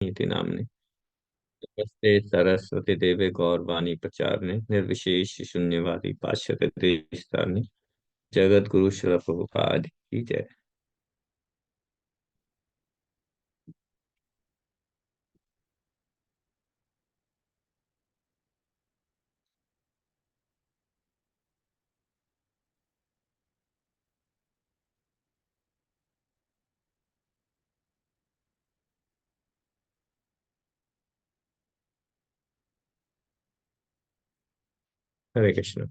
इति नाम्ने। नमस्ते सरस्वती देवे गौरवाणी प्रचारणे निर्विशेष शून्यवादी पाश्चात्य देशतारिणे जगत गुरु श्री प्रभुपाद की जय। हरे कृष्ण।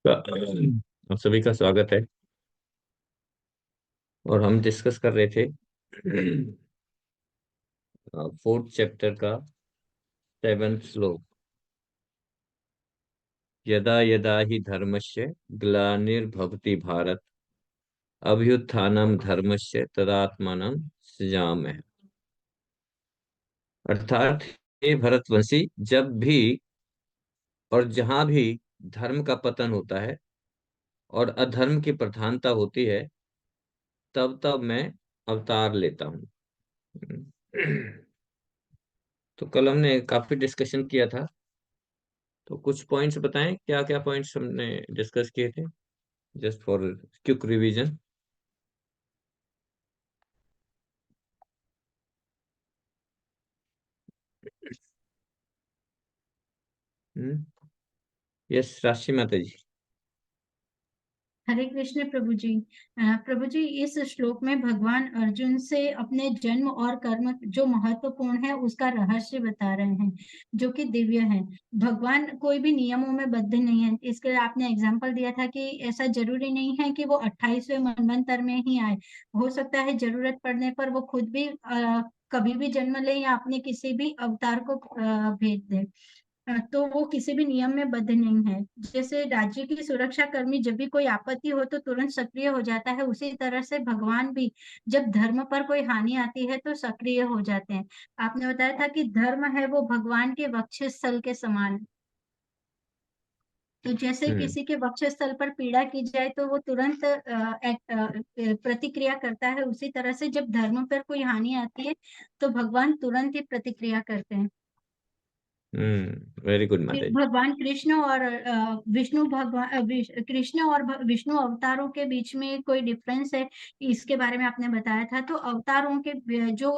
आप सभी का स्वागत है। और हम डिस्कस कर रहे थे फोर्थ चैप्टर का 7वां श्लोक। यदा यदा हि धर्मस्य ग्लानिर्भवति भारत अभ्युत्थानं धर्मस्य तदात्मानं सृजाम्यहम्। अर्थात हे भरतवंशी, जब भी और जहां भी धर्म का पतन होता है और अधर्म की प्रधानता होती है, तब तब मैं अवतार लेता हूँ। तो कल हमने काफी डिस्कशन किया था, तो कुछ पॉइंट्स बताएं, क्या क्या पॉइंट्स हमने डिस्कस किए थे, just for quick revision. Yes, राशि माता जी। हरे कृष्ण प्रभु जी। प्रभु जी, इस श्लोक में भगवान अर्जुन से अपने जन्म और कर्म जो महत्वपूर्ण है उसका रहस्य बता रहे हैं, जो कि दिव्य है। भगवान कोई भी नियमों में बद्ध नहीं है। इसके आपने एग्जाम्पल दिया था कि ऐसा जरूरी नहीं है कि वो 28वें मनवंतर में ही आए। हो सकता है जरूरत पड़ने पर वो खुद भी कभी भी जन्म ले या अपने किसी भी अवतार को भेज दे। तो वो किसी भी नियम में बद्ध नहीं है। जैसे राज्य की सुरक्षा कर्मी जब भी कोई आपत्ति हो तो तुरंत सक्रिय हो जाता है, उसी तरह से भगवान भी जब धर्म पर कोई हानि आती है तो सक्रिय हो जाते हैं। आपने बताया था कि धर्म है वो भगवान के वक्षस्थल के समान है। तो जैसे हम्म किसी के वक्षस्थल पर पीड़ा की जाए तो वो तुरंत प्रतिक्रिया करता है, उसी तरह से जब धर्म पर कोई हानि आती है तो भगवान तुरंत ही प्रतिक्रिया करते हैं। वेरी गुड माता जी। भगवान कृष्ण और विष्णु भगवान कृष्ण और विष्णु अवतारों के बीच में कोई डिफरेंस है, इसके बारे में आपने बताया था। तो अवतारों के जो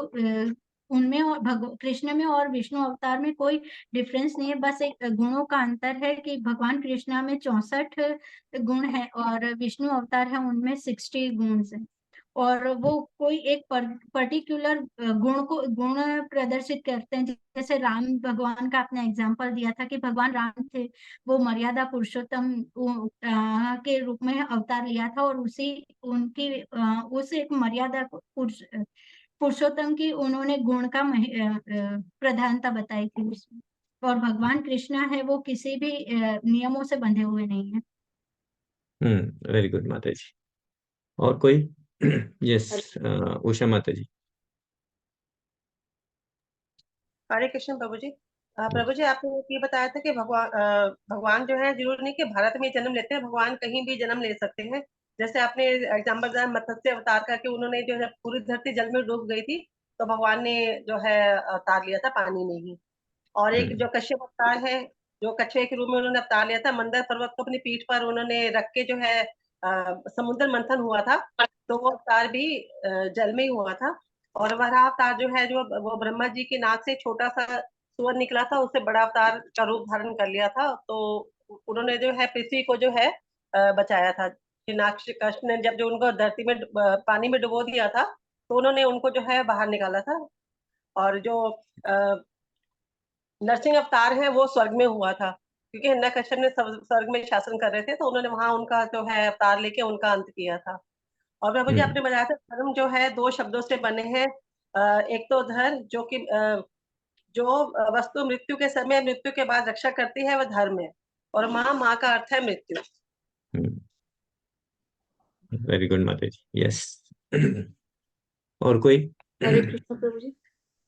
उनमें और कृष्ण में और विष्णु अवतार में कोई डिफरेंस नहीं है, बस एक गुणों का अंतर है कि भगवान कृष्णा में 64 गुण है और विष्णु अवतार है उनमें 60 गुण है। और वो कोई एक पर्टिकुलर गुण प्रदर्शित करते हैं। जैसे राम भगवान का आपने एग्जांपल दिया था कि भगवान राम थे, वो मर्यादा पुरुषोत्तम के रूप में अवतार लिया था और उसी उनकी उस एक मर्यादा पुरुषोत्तम की उन्होंने गुण का प्रधानता बताई थी उसमें। और भगवान कृष्णा है वो किसी भी नियमों से बंधे हुए नहीं है। वेरी गुड माता जी। और कोई? यस, उषा माता जी। हरे कृष्ण प्रभु जी। प्रभु जी, आपने ये बताया था कि भगवान जो है जरूर नहीं कि भारत में जन्म लेते हैं, भगवान कहीं भी जन्म ले सकते हैं। जैसे आपने एग्जाम्पल दिया मत्स्य अवतार का कि उन्होंने जो है पूरी धरती जल में डूब गई थी, तो भगवान ने जो है अवतार लिया था पानी में ही। और एक जो हम्म कश्यप अवतार है, जो कछुए के रूप में उन्होंने अवतार लिया था, मंदर पर्वत को अपनी पीठ पर उन्होंने रख के जो है समुद्र मंथन हुआ था, तो वो अवतार भी जल में ही हुआ था। और वह अवतार जो है, जो वो ब्रह्मा जी की नाक से छोटा सा सुअर निकला था, उससे बड़ा अवतार का रूप धारण कर लिया था। तो उन्होंने जो है पृथ्वी को जो है बचाया था। हिरण्यकश्यप ने जब जो उनको धरती में पानी में डुबो दिया था, तो उन्होंने उनको जो है बाहर निकाला था। और जो नरसिंह अवतार है वो स्वर्ग में हुआ था, क्योंकि हिरण्यकश्यप ने स्वर्ग में शासन कर रहे थे, तो उन्होंने वहां उनका जो है अवतार लेके उनका अंत किया था। और प्रभु जी, हम्म आपने बताया था धर्म जो है दो शब्दों से बने हैं। एक तो धर्म जो कि जो वस्तु मृत्यु के समय मृत्यु के बाद रक्षा करती है, वह धर्म है। और माँ का अर्थ है मृत्यु। हम्म वेरी गुड माता जी, यस। और कोई? हरे कृष्ण प्रभु जी।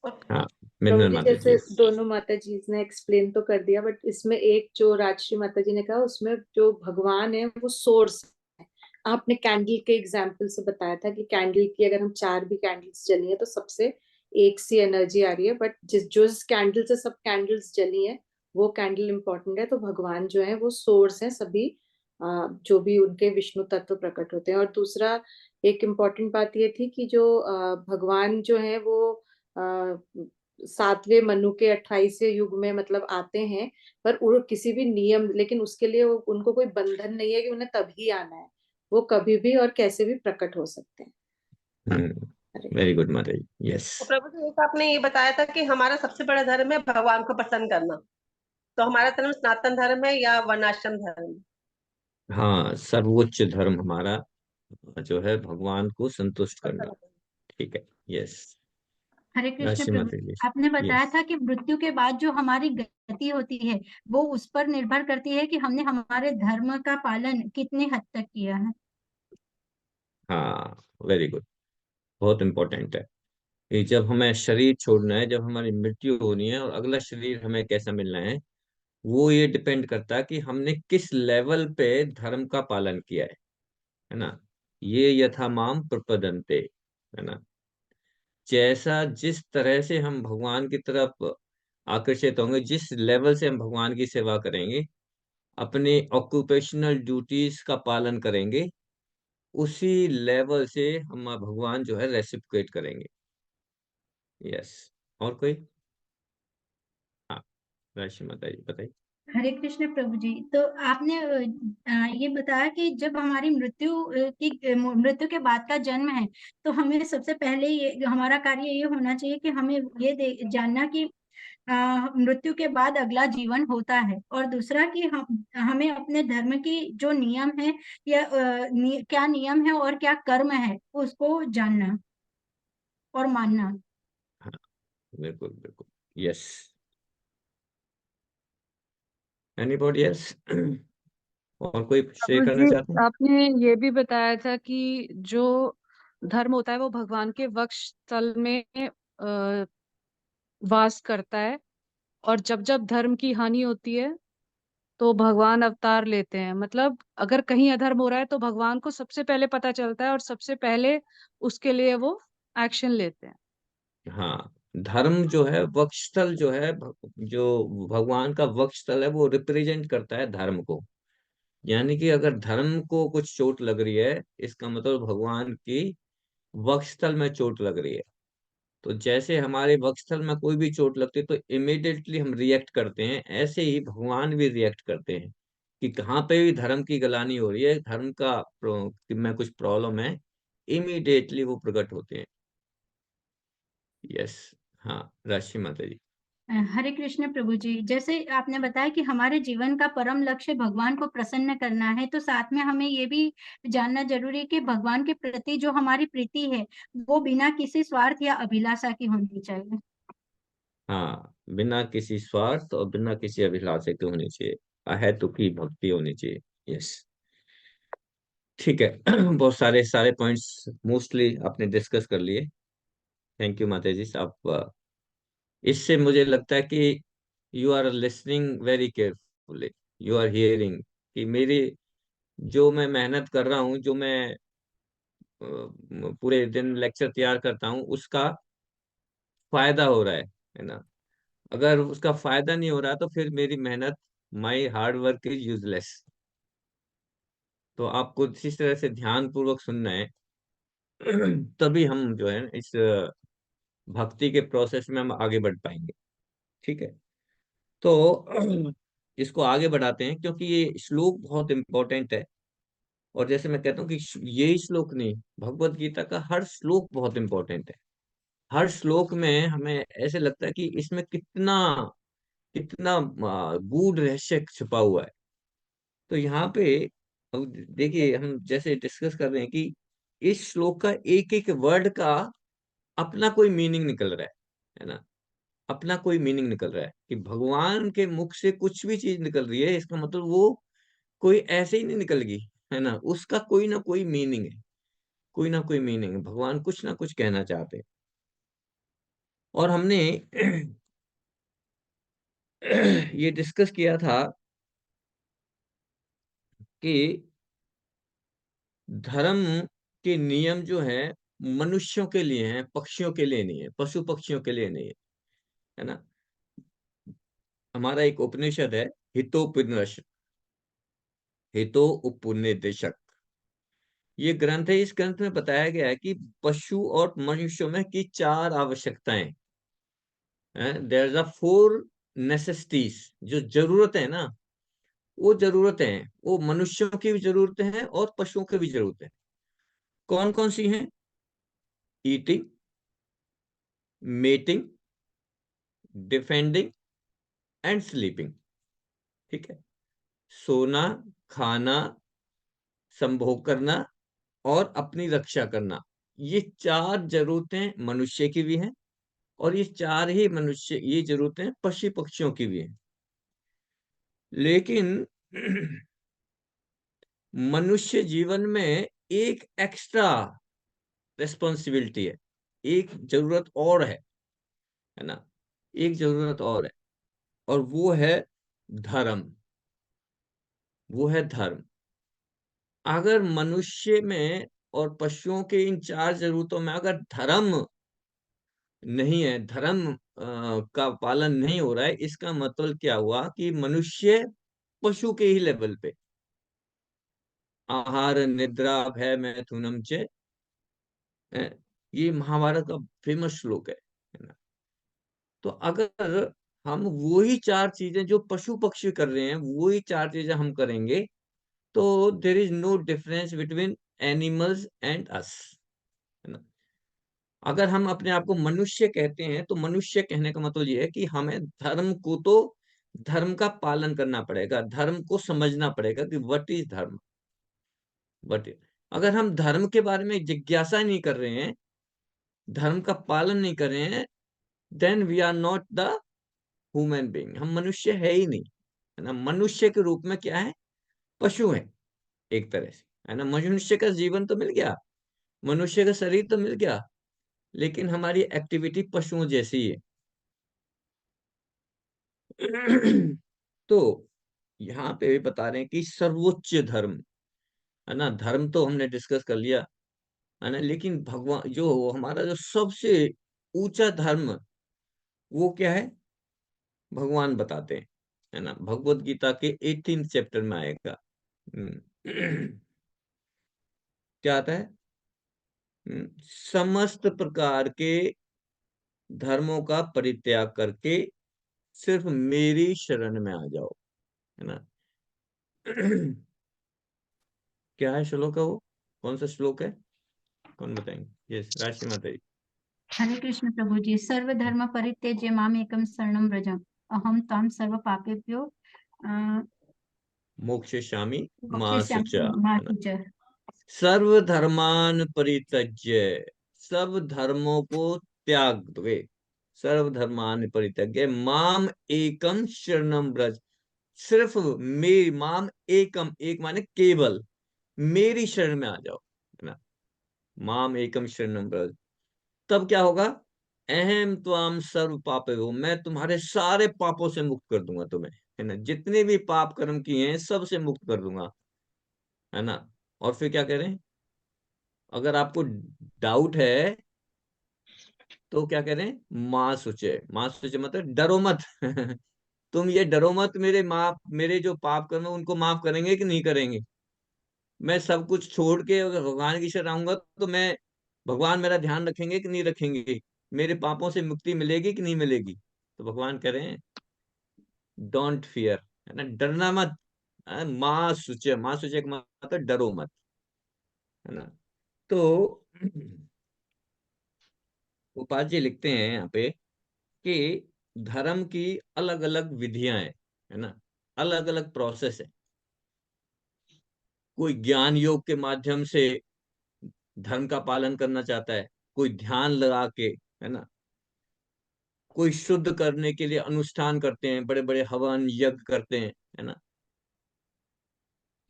हाँ, प्रभु मिनल जी माता जैसे जी। दोनों माता जी ने एक्सप्लेन तो कर दिया, बट इसमें एक जो राजश्री माता जी ने कहा, उसमें जो भगवान है वो सोर्स है। आपने कैंडल के एग्जाम्पल से बताया था कि कैंडल की अगर हम 4 भी कैंडल्स जली है तो सबसे एक सी एनर्जी आ रही है, बट जिस कैंडल से सब कैंडल्स जली है वो कैंडल इंपॉर्टेंट है। तो भगवान जो है वो सोर्स है सभी, जो भी उनके विष्णु तत्व प्रकट होते हैं। और दूसरा एक इम्पॉर्टेंट बात ये थी कि जो भगवान जो है वो 7वें मनु के 28वें युग में मतलब आते हैं, पर वो किसी भी नियम, लेकिन उसके लिए उनको कोई बंधन नहीं है कि उन्हें तभी आना है, वो कभी भी और कैसे भी प्रकट हो सकते हैं। अरे वेरी गुड माता जी, यस। तो प्रभु जी, एक आपने ये बताया था कि हमारा सबसे बड़ा धर्म है भगवान को प्रसन्न करना। तो हमारा धर्म सनातन धर्म है या वर्णाश्रम धर्म? हाँ, सर्वोच्च धर्म हमारा जो है भगवान को संतुष्ट करना। ठीक है, यस। हरे कृष्ण राशि प्रभु, माता जी, आपने बताया यस। था कि मृत्यु के बाद जो हमारी गति होती है वो उस पर निर्भर करती है कि हमने हमारे धर्म का पालन कितने हद तक किया है। हाँ, वेरी गुड। बहुत इम्पोर्टेंट है कि जब हमें शरीर छोड़ना है, जब हमारी मृत्यु होनी है और अगला शरीर हमें कैसा मिलना है, वो ये डिपेंड करता है कि हमने किस लेवल पे धर्म का पालन किया है ना। ये यथा माम प्रपदन्ते, है ना। जैसा जिस तरह से हम भगवान की तरफ आकर्षित होंगे, जिस लेवल से हम भगवान की सेवा करेंगे, अपने ऑक्यूपेशनल ड्यूटीज का पालन करेंगे, उसी लेवल से हम भगवान जो है रेसिप्रोकेट करेंगे। यस। और कोई? हाँ, वैश्य माता जी बताइए। हरे कृष्ण प्रभु जी, तो आपने ये बताया कि जब हमारी मृत्यु के बाद का जन्म है, तो हमें सबसे पहले ये हमारा कार्य ये होना चाहिए कि हमें ये जानना कि मृत्यु के बाद अगला जीवन होता है, और दूसरा कि हमें अपने धर्म की जो नियम है या क्या नियम है और क्या कर्म है उसको जानना और मानना। हाँ, बिल्कुल बिल्कुल, यस। Anybody else? और कोई शेयर प्रभु करना जी, चाहते हैं? आपने ये भी बताया था कि जो धर्म होता है वो भगवान के वक्ष स्थल में अ, वास करता है, और जब जब धर्म की हानि होती है तो भगवान अवतार लेते हैं। मतलब अगर कहीं अधर्म हो रहा है तो भगवान को सबसे पहले पता चलता है और सबसे पहले उसके लिए वो एक्शन लेते हैं। हाँ, धर्म जो है, वक्षस्थल जो है, जो भगवान का वक्षस्थल है, वो रिप्रेजेंट करता है धर्म को। यानी कि अगर धर्म को कुछ चोट लग रही है, इसका मतलब भगवान की वक्षस्थल में चोट लग रही है। तो जैसे हमारे वक्षस्थल में कोई भी चोट लगती है तो इमिडिएटली हम रिएक्ट करते हैं, ऐसे ही भगवान भी रिएक्ट करते हैं कि कहाँ पे भी धर्म की गलानी हो रही है, धर्म का में कुछ प्रॉब्लम है, इमिडिएटली वो प्रकट होते हैं। यस। हाँ, राशि माता जी। हरे कृष्ण प्रभु जी, जैसे आपने बताया कि हमारे जीवन का परम लक्ष्य भगवान को प्रसन्न करना है, तो साथ में हमें ये भी जानना जरूरी है कि भगवान के प्रति जो हमारी प्रीति है वो बिना किसी स्वार्थ या अभिलाषा की होनी चाहिए। हाँ, बिना किसी स्वार्थ और बिना किसी अभिलाषा के होनी चाहिए, अहेतु की भक्ति होनी चाहिए। यस। ठीक है। बहुत सारे सारे पॉइंट्स मोस्टली आपने डिस्कस कर लिए। थैंक यू माता जी। आप इससे मुझे लगता है कि you are listening very carefully, you are hearing कि मेरी जो मैं मेहनत कर रहा हूँ, जो मैं पूरे दिन लेक्चर तैयार करता हूँ, उसका फायदा हो रहा है ना। अगर उसका फायदा नहीं हो रहा तो फिर मेरी मेहनत, my hard work is useless. तो आपको इस तरह से ध्यान पूर्वक सुनना है। तभी हम जो है इस भक्ति के प्रोसेस में हम आगे बढ़ पाएंगे। ठीक है। तो इसको आगे बढ़ाते हैं, क्योंकि ये श्लोक बहुत इंपॉर्टेंट है। और जैसे मैं कहता हूँ कि ये श्लोक नहीं, भगवत गीता का हर श्लोक बहुत इंपॉर्टेंट है। हर श्लोक में हमें ऐसे लगता है कि इसमें कितना कितना गूढ़ रहस्य छुपा हुआ है। तो यहाँ पे अब देखिए, हम जैसे डिस्कस कर रहे हैं कि इस श्लोक का एक एक वर्ड का अपना कोई मीनिंग निकल रहा है ना। अपना कोई मीनिंग निकल रहा है कि भगवान के मुख से कुछ भी चीज निकल रही है, इसका मतलब वो कोई ऐसे ही नहीं निकल गई। है ना, उसका कोई ना कोई मीनिंग है, कोई ना कोई मीनिंग है, भगवान कुछ ना कुछ कहना चाहते हैं। और हमने ये डिस्कस किया था कि धर्म के नियम जो है मनुष्यों के लिए हैं, पक्षियों के लिए नहीं है, पशु पक्षियों के लिए नहीं है ना। हमारा एक उपनिषद है, हितोपनिषद, हितो उपनिदेशक, ये ग्रंथ है। इस ग्रंथ में बताया गया है कि पशु और मनुष्यों में की 4 आवश्यकताएं हैं। देयर इज अ 4 नेसेसिटीज, जो जरूरत है ना, वो जरूरतें हैं, वो मनुष्यों की भी जरूरतें हैं और पशुओं की भी जरूरतें हैं। कौन कौन सी हैं? Eating, mating, defending and sleeping. ठीक है, सोना, खाना, संभोग करना और अपनी रक्षा करना, ये 4 जरूरतें मनुष्य की भी हैं, और ये 4 ही मनुष्य, ये जरूरतें पशु पक्षियों की भी हैं। लेकिन मनुष्य जीवन में एक एक्स्ट्रा रिस्पॉन्सिबिलिटी है, एक जरूरत और है ना, एक जरूरत और है, और वो है धर्म, वो है धर्म। अगर मनुष्य में और पशुओं के इन 4 जरूरतों में अगर धर्म नहीं है, धर्म का पालन नहीं हो रहा है, इसका मतलब क्या हुआ कि मनुष्य पशु के ही लेवल पे, आहार निद्रा भय मैथुनम च, ये महाभारत का फेमस श्लोक है ना। तो अगर हम वही 4 चीजें जो पशु पक्षी कर रहे हैं, वही 4 चीजें हम करेंगे, तो there is no difference between animals and us, है ना। अगर हम अपने आप को मनुष्य कहते हैं, तो मनुष्य कहने का मतलब ये है कि हमें धर्म को, तो धर्म का पालन करना पड़ेगा, धर्म को समझना पड़ेगा कि व्हाट इज धर्म। बट अगर हम धर्म के बारे में जिज्ञासा नहीं कर रहे हैं, धर्म का पालन नहीं कर रहे हैं, then we are not the human being, हम मनुष्य है ही नहीं, है ना। मनुष्य के रूप में क्या है? पशु है एक तरह से, है ना। मनुष्य का जीवन तो मिल गया, मनुष्य का शरीर तो मिल गया, लेकिन हमारी एक्टिविटी पशुओं जैसी है। तो यहाँ पे भी बता रहे हैं कि सर्वोच्च धर्म, है ना। धर्म तो हमने डिस्कस कर लिया, है ना, लेकिन भगवान जो हमारा जो सबसे ऊंचा धर्म, वो क्या है? भगवान बताते हैं, है ना। भगवत गीता के 18 चैप्टर में आएगा। क्या आता है? समस्त प्रकार के धर्मों का परित्याग करके सिर्फ मेरी शरण में आ जाओ, है ना। क्या है श्लोक है वो? कौन सा श्लोक है? कौन बताएंगे? यस, राशि माता जी। हरे कृष्ण प्रभु जी। सर्वधर्म परित्यज्य माम एकम शरणम व्रज, अहम त्वां सर्व पापेभ्यो मोक्षयिष्यामि मा शुचा, मोक्षयिष्यामि मा है ना। शुचः। सर्वधर्मान परित्यज्य, सब धर्मों को त्याग दे, सर्वधर्मान परित्यज्य माम एकम शरणम व्रज, सिर्फ मेरी, माम एकम, एक माने केवल, मेरी शरण में आ जाओ, है ना। माम एकम शरणम व्रज, तब क्या होगा? अहम त्वाम सर्व पापे हो, मैं तुम्हारे सारे पापों से मुक्त कर दूंगा तुम्हें, है ना। जितने भी पाप कर्म किए हैं सब से मुक्त कर दूंगा, है ना। और फिर क्या कह रहे हैं? अगर आपको डाउट है तो क्या कह रहे हैं? माँ सुचे, माँ सुचे मतलब डरो मत। तुम ये डरो मत, मेरे माफ, मेरे जो पाप कर्म है उनको माफ करेंगे कि नहीं करेंगे। मैं सब कुछ छोड़ के अगर भगवान की शरण आऊंगा, तो मैं, भगवान मेरा ध्यान रखेंगे कि नहीं रखेंगे, मेरे पापों से मुक्ति मिलेगी कि नहीं मिलेगी। तो भगवान कह रहे हैं डोंट फियर, है ना, डरना मत। माँ सुचे, माँ सुचे का मतलब डरो मत, है ना। तो उपाध्याय लिखते हैं यहाँ पे कि धर्म की अलग अलग विधियां हैं, है ना, अलग अलग प्रोसेस है। कोई ज्ञान योग के माध्यम से धर्म का पालन करना चाहता है, कोई ध्यान लगा के, है ना, कोई शुद्ध करने के लिए अनुष्ठान करते हैं, बड़े बड़े हवन यज्ञ करते हैं, है ना।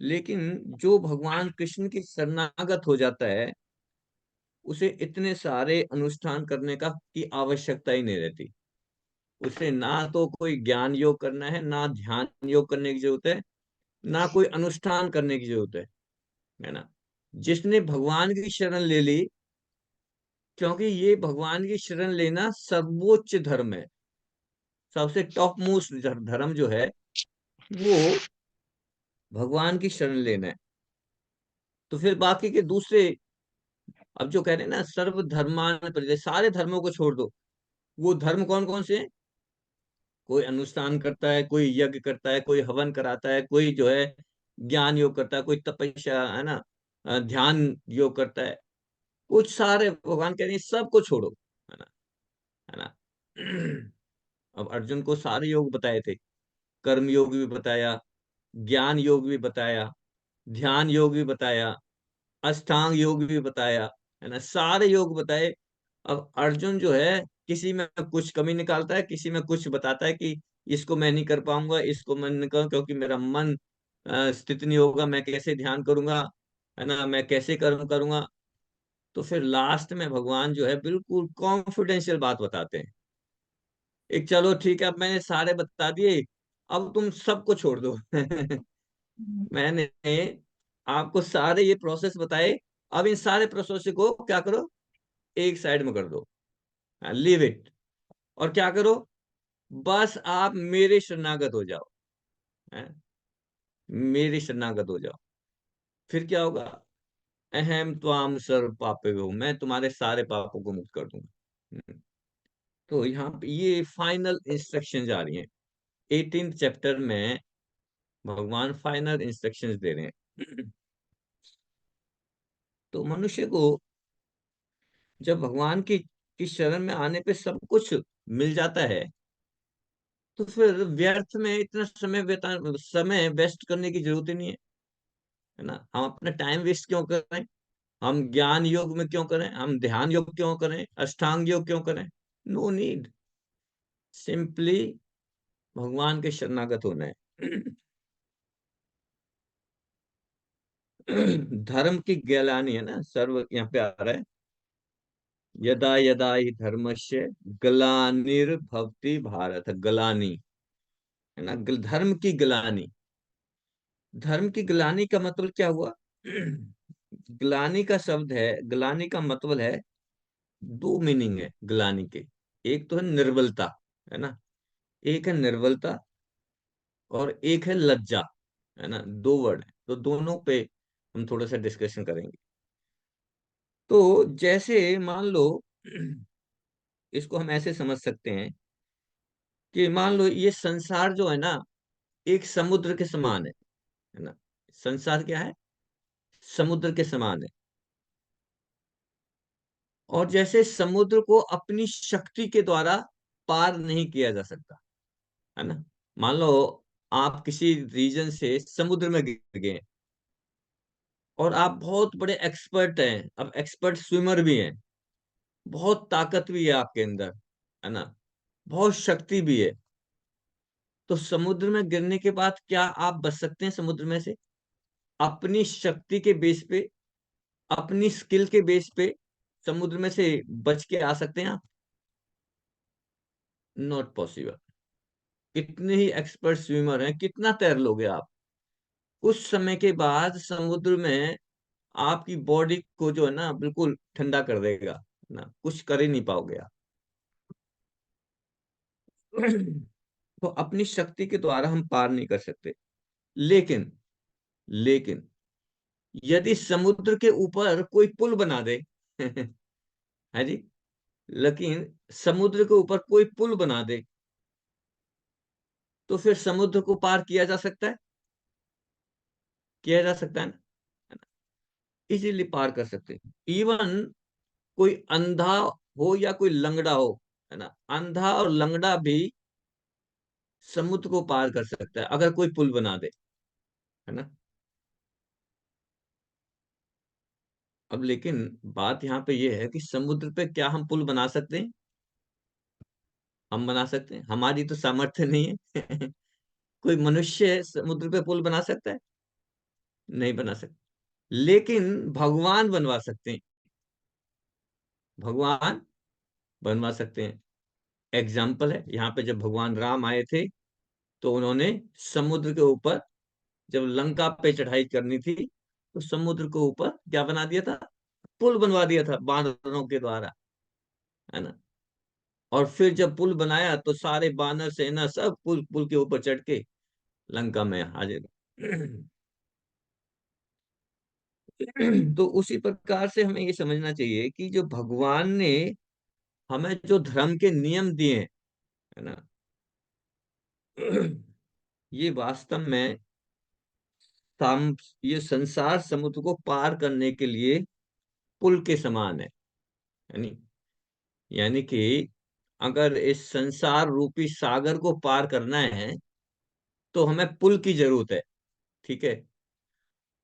लेकिन जो भगवान कृष्ण की शरणागत हो जाता है, उसे इतने सारे अनुष्ठान करने का की आवश्यकता ही नहीं रहती। उसे ना तो कोई ज्ञान योग करना है, ना ध्यान योग करने की जरूरत है, ना कोई अनुष्ठान करने की जरूरत है ना। जिसने भगवान की शरण ले ली, क्योंकि ये भगवान की शरण लेना सर्वोच्च धर्म है, सबसे टॉप मोस्ट धर्म जो है वो भगवान की शरण लेना है। तो फिर बाकी के दूसरे, अब जो कह रहे हैं ना सर्व धर्मान परित्यज्य, सारे धर्मों को छोड़ दो। वो धर्म कौन कौन से हैं? कोई अनुष्ठान करता है, कोई यज्ञ करता है, कोई हवन कराता है, कोई जो है ज्ञान योग करता है, कोई तपस्या है ना, ध्यान योग करता है। कुछ सारे भगवान कह रहे हैं सबको छोड़ो, है ना, है ना। अब अर्जुन को सारे योग बताए थे, कर्म योग भी बताया, ज्ञान योग भी बताया, ध्यान योग भी बताया, अष्टांग योग भी बताया, है ना, सारे योग बताए। अब अर्जुन जो है किसी में कुछ कमी निकालता है, किसी में कुछ बताता है कि इसको मैं नहीं कर पाऊंगा, इसको मैं नहीं करूँ क्योंकि मेरा मन स्थित नहीं होगा, मैं कैसे ध्यान करूंगा, है ना, मैं कैसे करूंगा। तो फिर लास्ट में भगवान जो है बिल्कुल कॉन्फिडेंशियल बात बताते हैं, एक चलो ठीक है अब मैंने सारे बता दिए, अब तुम सबको छोड़ दो। मैंने आपको सारे ये प्रोसेस बताए, अब इन सारे प्रोसेस को क्या करो, एक साइड में कर दो, लीव इट। और क्या करो, बस आप मेरे शरणागत हो जाओ, हैं? मेरे शरणागत हो जाओ। फिर क्या होगा, अहम त्वाम सर्व पापे हो, मैं तुम्हारे सारे पापों को मुक्त कर दूंगा। तो यहाँ पे ये फाइनल इंस्ट्रक्शन आ रही हैं 18th चैप्टर में, भगवान फाइनल इंस्ट्रक्शंस दे रहे हैं। तो मनुष्य को जब भगवान की शरण में आने पे सब कुछ मिल जाता है, तो फिर व्यर्थ में इतना समय वेस्ट करने की जरूरत ही नहीं है ना। हम अपना टाइम वेस्ट क्यों करें, हम ज्ञान योग में क्यों करें, हम ध्यान योग क्यों करें, अष्टांग योग क्यों करें, नो नीड। सिंपली भगवान के शरणागत होना है। धर्म की गैलानी है ना, सर्व यहाँ पे आ रहा है, यदा यदा ही धर्मस्य ग्लानिर्भवति भारत, ग्लानी, है ना, धर्म की ग्लानी। धर्म की ग्लानी का मतलब क्या हुआ? ग्लानी का शब्द है, ग्लानी का मतलब है, दो मीनिंग है ग्लानी के। एक तो है निर्बलता, है ना, एक है निर्बलता, और एक है लज्जा, है ना, दो वर्ड है। तो दोनों पे हम थोड़ा सा डिस्कशन करेंगे। तो जैसे मान लो, इसको हम ऐसे समझ सकते हैं कि मान लो ये संसार जो है ना, एक समुद्र के समान है ना। संसार क्या है? समुद्र के समान है। और जैसे समुद्र को अपनी शक्ति के द्वारा पार नहीं किया जा सकता, है ना। मान लो आप किसी रीजन से समुद्र में गिर गए, और आप बहुत बड़े एक्सपर्ट हैं, अब एक्सपर्ट स्विमर भी हैं, बहुत ताकत भी है आपके अंदर, है ना, बहुत शक्ति भी है। तो समुद्र में गिरने के बाद क्या आप बच सकते हैं समुद्र में से? अपनी शक्ति के बेस पे, अपनी स्किल के बेस पे समुद्र में से बच के आ सकते हैं आप? Not possible. कितने ही एक्सपर्ट स्विमर हैं, कितना तैर लोगे आप? उस समय के बाद समुद्र में आपकी बॉडी को जो है ना बिल्कुल ठंडा कर देगा, ना कुछ कर ही नहीं पाओगे आप। तो अपनी शक्ति के द्वारा हम पार नहीं कर सकते। लेकिन लेकिन यदि समुद्र के ऊपर कोई पुल बना दे, है जी, लेकिन समुद्र के ऊपर कोई पुल बना दे, तो फिर समुद्र को पार किया जा सकता है, किया जा सकता है ना, इजीली पार कर सकते हैं। इवन कोई अंधा हो या कोई लंगड़ा हो, है ना, अंधा और लंगड़ा भी समुद्र को पार कर सकता है अगर कोई पुल बना दे, है ना। अब लेकिन बात यहाँ पे ये है कि समुद्र पे क्या हम पुल बना सकते हैं? हम बना सकते हैं, हमारी तो सामर्थ्य नहीं है। कोई मनुष्य समुद्र पे पुल बना सकता है? नहीं बना सकते, लेकिन भगवान बनवा सकते हैं। भगवान बनवा सकते हैं। एग्जाम्पल है, यहाँ पे जब भगवान राम आए थे तो उन्होंने समुद्र के ऊपर, जब लंका पे चढ़ाई करनी थी तो समुद्र के ऊपर क्या बना दिया था, पुल बनवा दिया था बानरों के द्वारा, है ना। और फिर जब पुल बनाया तो सारे बानर सेना सब पुल पुल के ऊपर चढ़ के लंका में हाजिर। तो उसी प्रकार से हमें ये समझना चाहिए कि जो भगवान ने हमें जो धर्म के नियम दिए हैं, है ना, ये वास्तव में ये संसार समुद्र को पार करने के लिए पुल के समान है। यानी यानी कि अगर इस संसार रूपी सागर को पार करना है तो हमें पुल की जरूरत है, ठीक है।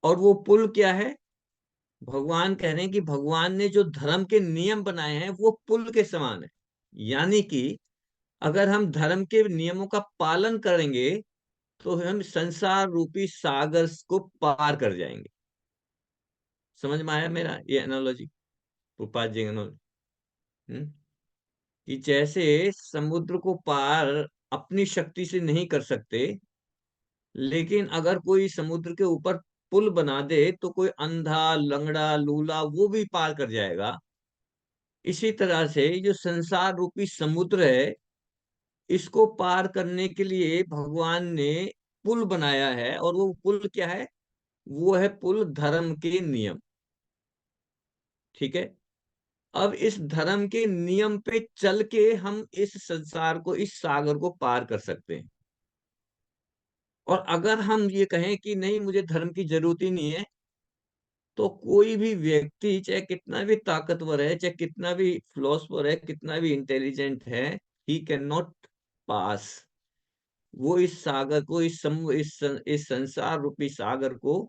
और वो पुल क्या है, भगवान कह रहे हैं कि भगवान ने जो धर्म के नियम बनाए हैं वो पुल के समान है। यानी कि अगर हम धर्म के नियमों का पालन करेंगे तो हम संसार रूपी सागर को पार कर जाएंगे। समझ में आया मेरा ये एनालॉजी, प्रपात जी एनालॉजी? कि जैसे समुद्र को पार अपनी शक्ति से नहीं कर सकते, लेकिन अगर कोई समुद्र के ऊपर पुल बना दे तो कोई अंधा लंगड़ा लूला वो भी पार कर जाएगा। इसी तरह से जो संसार रूपी समुद्र है, इसको पार करने के लिए भगवान ने पुल बनाया है। और वो पुल क्या है, वो है पुल धर्म के नियम, ठीक है। अब इस धर्म के नियम पे चल के हम इस संसार को, इस सागर को पार कर सकते हैं। और अगर हम ये कहें कि नहीं मुझे धर्म की जरूरत ही नहीं है, तो कोई भी व्यक्ति चाहे कितना भी ताकतवर है, चाहे कितना भी फिलोसफर है, कितना भी इंटेलिजेंट है, ही कैन नॉट पास। वो इस सागर को, इस संसार रूपी सागर को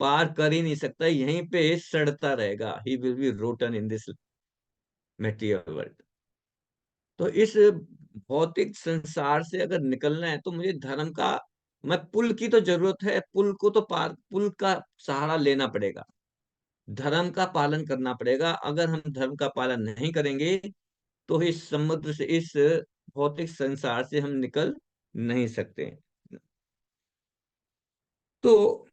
पार कर ही नहीं सकता, यहीं पे सड़ता रहेगा। He will be rotten in this material world. तो इस भौतिक संसार से अगर निकलना है तो मुझे धर्म का, मैं पुल की तो जरूरत है, पुल को तो पार, पुल का सहारा लेना पड़ेगा, धर्म का पालन करना पड़ेगा। अगर हम धर्म का पालन नहीं करेंगे तो इस समुद्र से, इस भौतिक संसार से हम निकल नहीं सकते। तो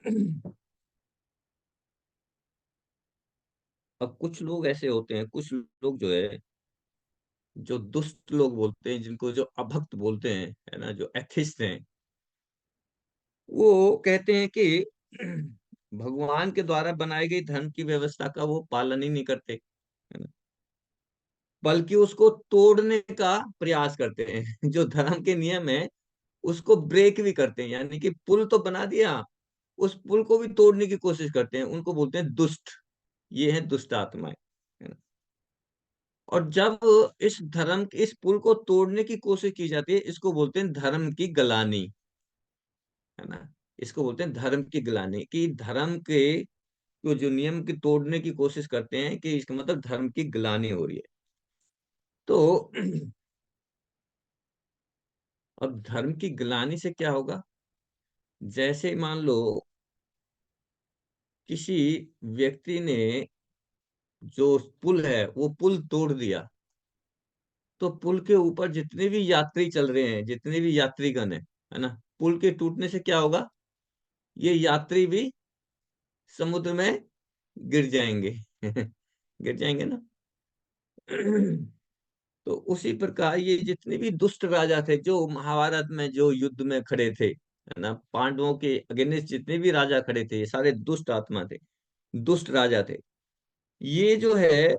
अब कुछ लोग ऐसे होते हैं, कुछ लोग जो है, जो दुष्ट लोग बोलते हैं, जिनको जो अभक्त बोलते हैं, है ना, जो एथिस्ट हैं, वो कहते हैं कि भगवान के द्वारा बनाई गई धर्म की व्यवस्था का वो पालन ही नहीं करते, है ना, बल्कि उसको तोड़ने का प्रयास करते हैं। जो धर्म के नियम है उसको ब्रेक भी करते हैं, यानी कि पुल तो बना दिया, उस पुल को भी तोड़ने की कोशिश करते हैं। उनको बोलते हैं दुष्ट, ये है दुष्ट आत्माएं, है ना। और जब इस पुल को तोड़ने की कोशिश की जाती है, इसको बोलते हैं धर्म की गलानी, है ना। इसको बोलते हैं धर्म की गलानी, कि धर्म के जो नियम की तोड़ने की कोशिश करते हैं, कि इसका मतलब धर्म की गलानी हो रही है। तो अब धर्म की गलानी से क्या होगा, जैसे मान लो किसी व्यक्ति ने जो पुल है वो पुल तोड़ दिया, तो पुल के ऊपर जितने भी यात्री चल रहे हैं, जितने भी यात्रीगण है ना, पुल के टूटने से क्या होगा, ये यात्री भी समुद्र में गिर जाएंगे। गिर जाएंगे ना। तो उसी प्रकार ये जितने भी दुष्ट राजा थे, जो महाभारत में जो युद्ध में खड़े थे, है ना, पांडवों के अगेंस्ट जितने भी राजा खड़े थे, ये सारे दुष्ट आत्मा थे, दुष्ट राजा थे। ये जो है,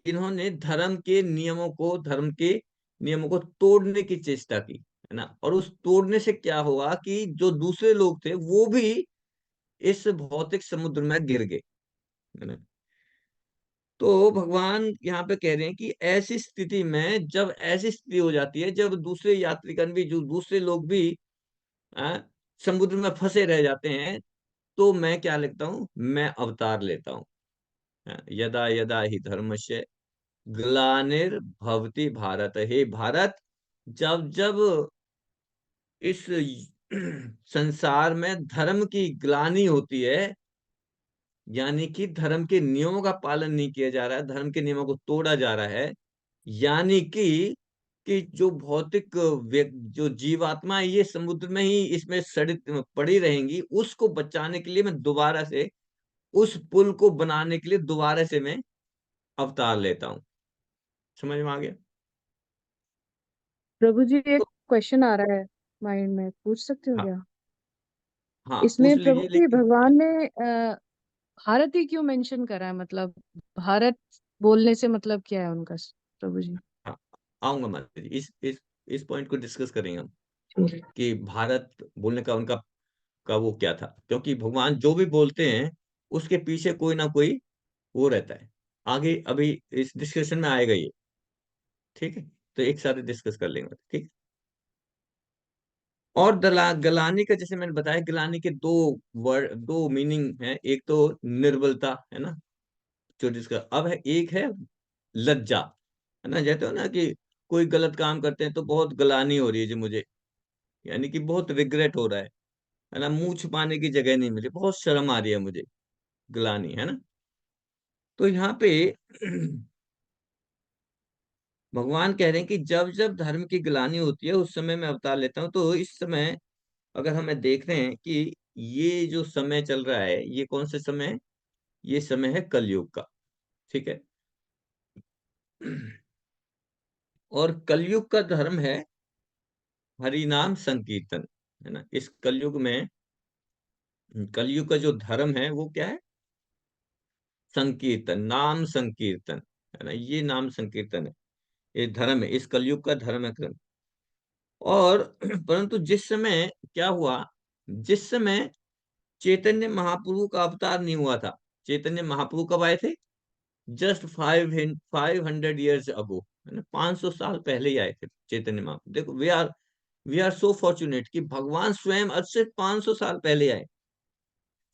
इन्होंने धर्म के नियमों को तोड़ने की चेष्टा की, है ना। और उस तोड़ने से क्या हुआ कि जो दूसरे लोग थे वो भी इस भौतिक समुद्र में गिर गए, है ना। तो भगवान यहाँ पे कह रहे हैं कि ऐसी स्थिति में, जब ऐसी स्थिति हो जाती है, जब दूसरे यात्रीगण भी, जो दूसरे लोग भी आ, समुद्र में फंसे रह जाते हैं, तो मैं क्या लिखता हूँ, मैं अवतार लेता हूँ। यदा यदा ही धर्मस्य ग्लानिर्भवति भारत, हे भारत, जब जब इस संसार में धर्म की ग्लानि होती है, यानी कि धर्म के नियमों का पालन नहीं किया जा रहा है, धर्म के नियमों को तोड़ा जा रहा है, यानी कि जो भौतिक जो जीवात्मा है, ये समुद्र में ही इसमें सड़ी पड़ी रहेंगी, उसको बचाने के लिए मैं दोबारा से, उस पुल को बनाने के लिए दोबारा से मैं अवतार लेता हूँ। समझ में आ गया? प्रभु जी, एक तो क्वेश्चन आ रहा है माइंड में, पूछ सकती हूँ हाँ, क्या? हाँ पूछ इसमें प्रभु लीजिए, जी लेकिन भगवान ने भारत ही क्यों मेंशन करा है? मतलब भारत बोलने से मतलब क्या है उनका, प्रभु जी? हाँ, आऊंगा माता जी, इस पॉइंट को डिस्कस करेंगे हम, ठीक है। कि भारत बोलने का उनका का वो क्या था, क्योंकि भगवान जो भी बोलते हैं उसके पीछे कोई ना कोई वो रहता है। आगे अभी इस डिस्कशन में आएगा ये, ठीक है? तो एक साथ डिस्कस कर लेंगे, ठीक है? और गलानी का, जैसे मैंने बताया, गलानी के दो वर्ड, दो मीनिंग है। एक तो निर्बलता है ना, जो जिसका अब है, एक है लज्जा, है ना। कहते हो ना कि कोई गलत काम करते हैं तो बहुत गलानी हो रही है जी मुझे, यानी कि बहुत रिग्रेट हो रहा है ना, मुंह छुपाने की जगह नहीं मिली, बहुत शर्म आ रही है मुझे, ग्लानी, है ना। तो यहाँ पे भगवान कह रहे हैं कि जब जब धर्म की ग्लानि होती है उस समय मैं अवतार लेता हूँ। तो इस समय अगर हमें देख रहे हैं कि ये जो समय चल रहा है, ये कौन सा समय है? ये समय है कलयुग का, ठीक है। और कलयुग का धर्म है हरि नाम संकीर्तन, है ना। इस कलयुग में कलयुग का जो धर्म है वो क्या है? संकीर्तन, नाम संकीर्तन, है ना। ये नाम संकीर्तन है, ये धर्म है, इस कलयुग का धर्म है। और परंतु जिस समय क्या हुआ, जिस समय चैतन्य महाप्रभु का अवतार नहीं हुआ था, चैतन्य महाप्रभु कब आए थे? जस्ट 500 ईयर्स अगो, है ना, 500 साल पहले ही आए थे चैतन्य महाप्रभु। देखो, वी आर सो फॉर्चुनेट कि भगवान स्वयं आज से 500 साल पहले आए,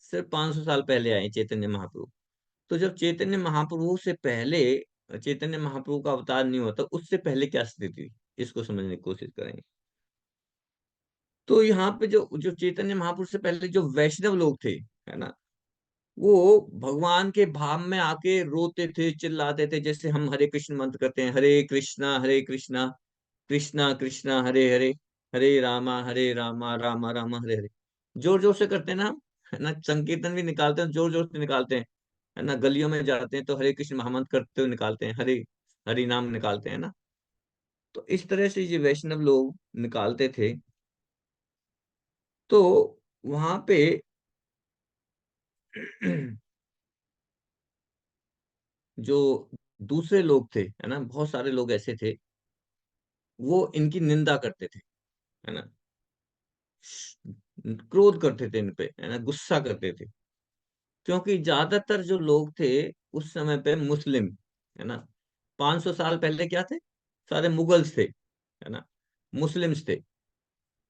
सिर्फ 500 साल पहले आए चैतन्य महाप्रभु। तो जब चैतन्य महाप्रभु से पहले चैतन्य महाप्रभु का अवतार नहीं हुआ था, उससे पहले क्या स्थिति थी, इसको समझने की कोशिश करेंगे। तो यहाँ पे जो जो चैतन्य महापुरुष से पहले जो वैष्णव लोग थे, है ना, वो भगवान के भाव में आके रोते थे, चिल्लाते थे। जैसे हम हरे कृष्ण मंत्र करते हैं, हरे कृष्णा कृष्णा कृष्णा हरे हरे, हरे रामा रामा रामा हरे हरे, जोर जोर से करते हैं ना हम, है ना। संकीर्तन भी निकालते हैं, जोर जोर से निकालते हैं, है ना। गलियों में जाते हैं तो हरे कृष्ण महामंत्र करते हुए निकालते हैं, हरे हरि नाम निकालते हैं ना। तो इस तरह से ये वैष्णव लोग निकालते थे। तो वहां पे जो दूसरे लोग थे, है ना, बहुत सारे लोग ऐसे थे, वो इनकी निंदा करते थे, है ना, क्रोध करते थे इन पे, है ना, गुस्सा करते थे। क्योंकि ज्यादातर जो लोग थे उस समय पे मुस्लिम, है ना। 500 साल पहले क्या थे? सारे मुगल्स थे, है ना, मुस्लिम्स थे।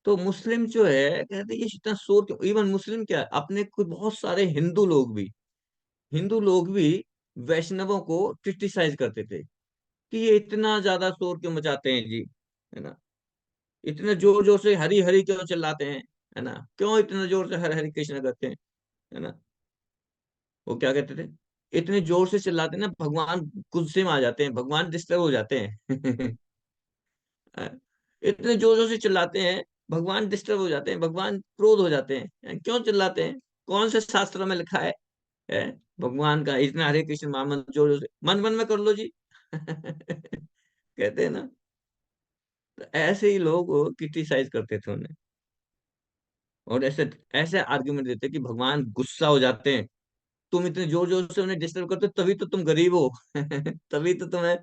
तो मुस्लिम जो है, कहते ये इतना शोर क्यों? इवन मुस्लिम क्या, अपने कुछ बहुत सारे हिंदू लोग भी वैष्णवों को क्रिटिसाइज करते थे कि ये इतना ज्यादा शोर क्यों मचाते हैं जी, है ना। इतने जोर जोर से हरी हरी क्यों चिल्लाते हैं, है ना, क्यों इतना जोर से हरे हरे कृष्ण करते हैं, है ना। वो क्या कहते थे, इतने जोर से चिल्लाते हैं ना, भगवान गुस्से में आ जाते हैं, भगवान डिस्टर्ब हो जाते हैं। इतने जोर जोर से चिल्लाते हैं, भगवान डिस्टर्ब हो जाते हैं, भगवान क्रोध हो जाते हैं, क्यों चिल्लाते हैं? कौन से शास्त्रों में लिखा है भगवान का इतना हरे कृष्ण महामंत्र जोर जोर से मन मन में कर लो जी। कहते हैं ना। तो ऐसे ही लोग क्रिटिसाइज करते थे उन्हें, और ऐसे ऐसे आर्ग्यूमेंट देते कि भगवान गुस्सा हो जाते हैं, तुम इतने जोर जोर से उन्हें डिस्टर्ब करते हो, तभी तो तुम गरीब हो। तभी तो तुम्हें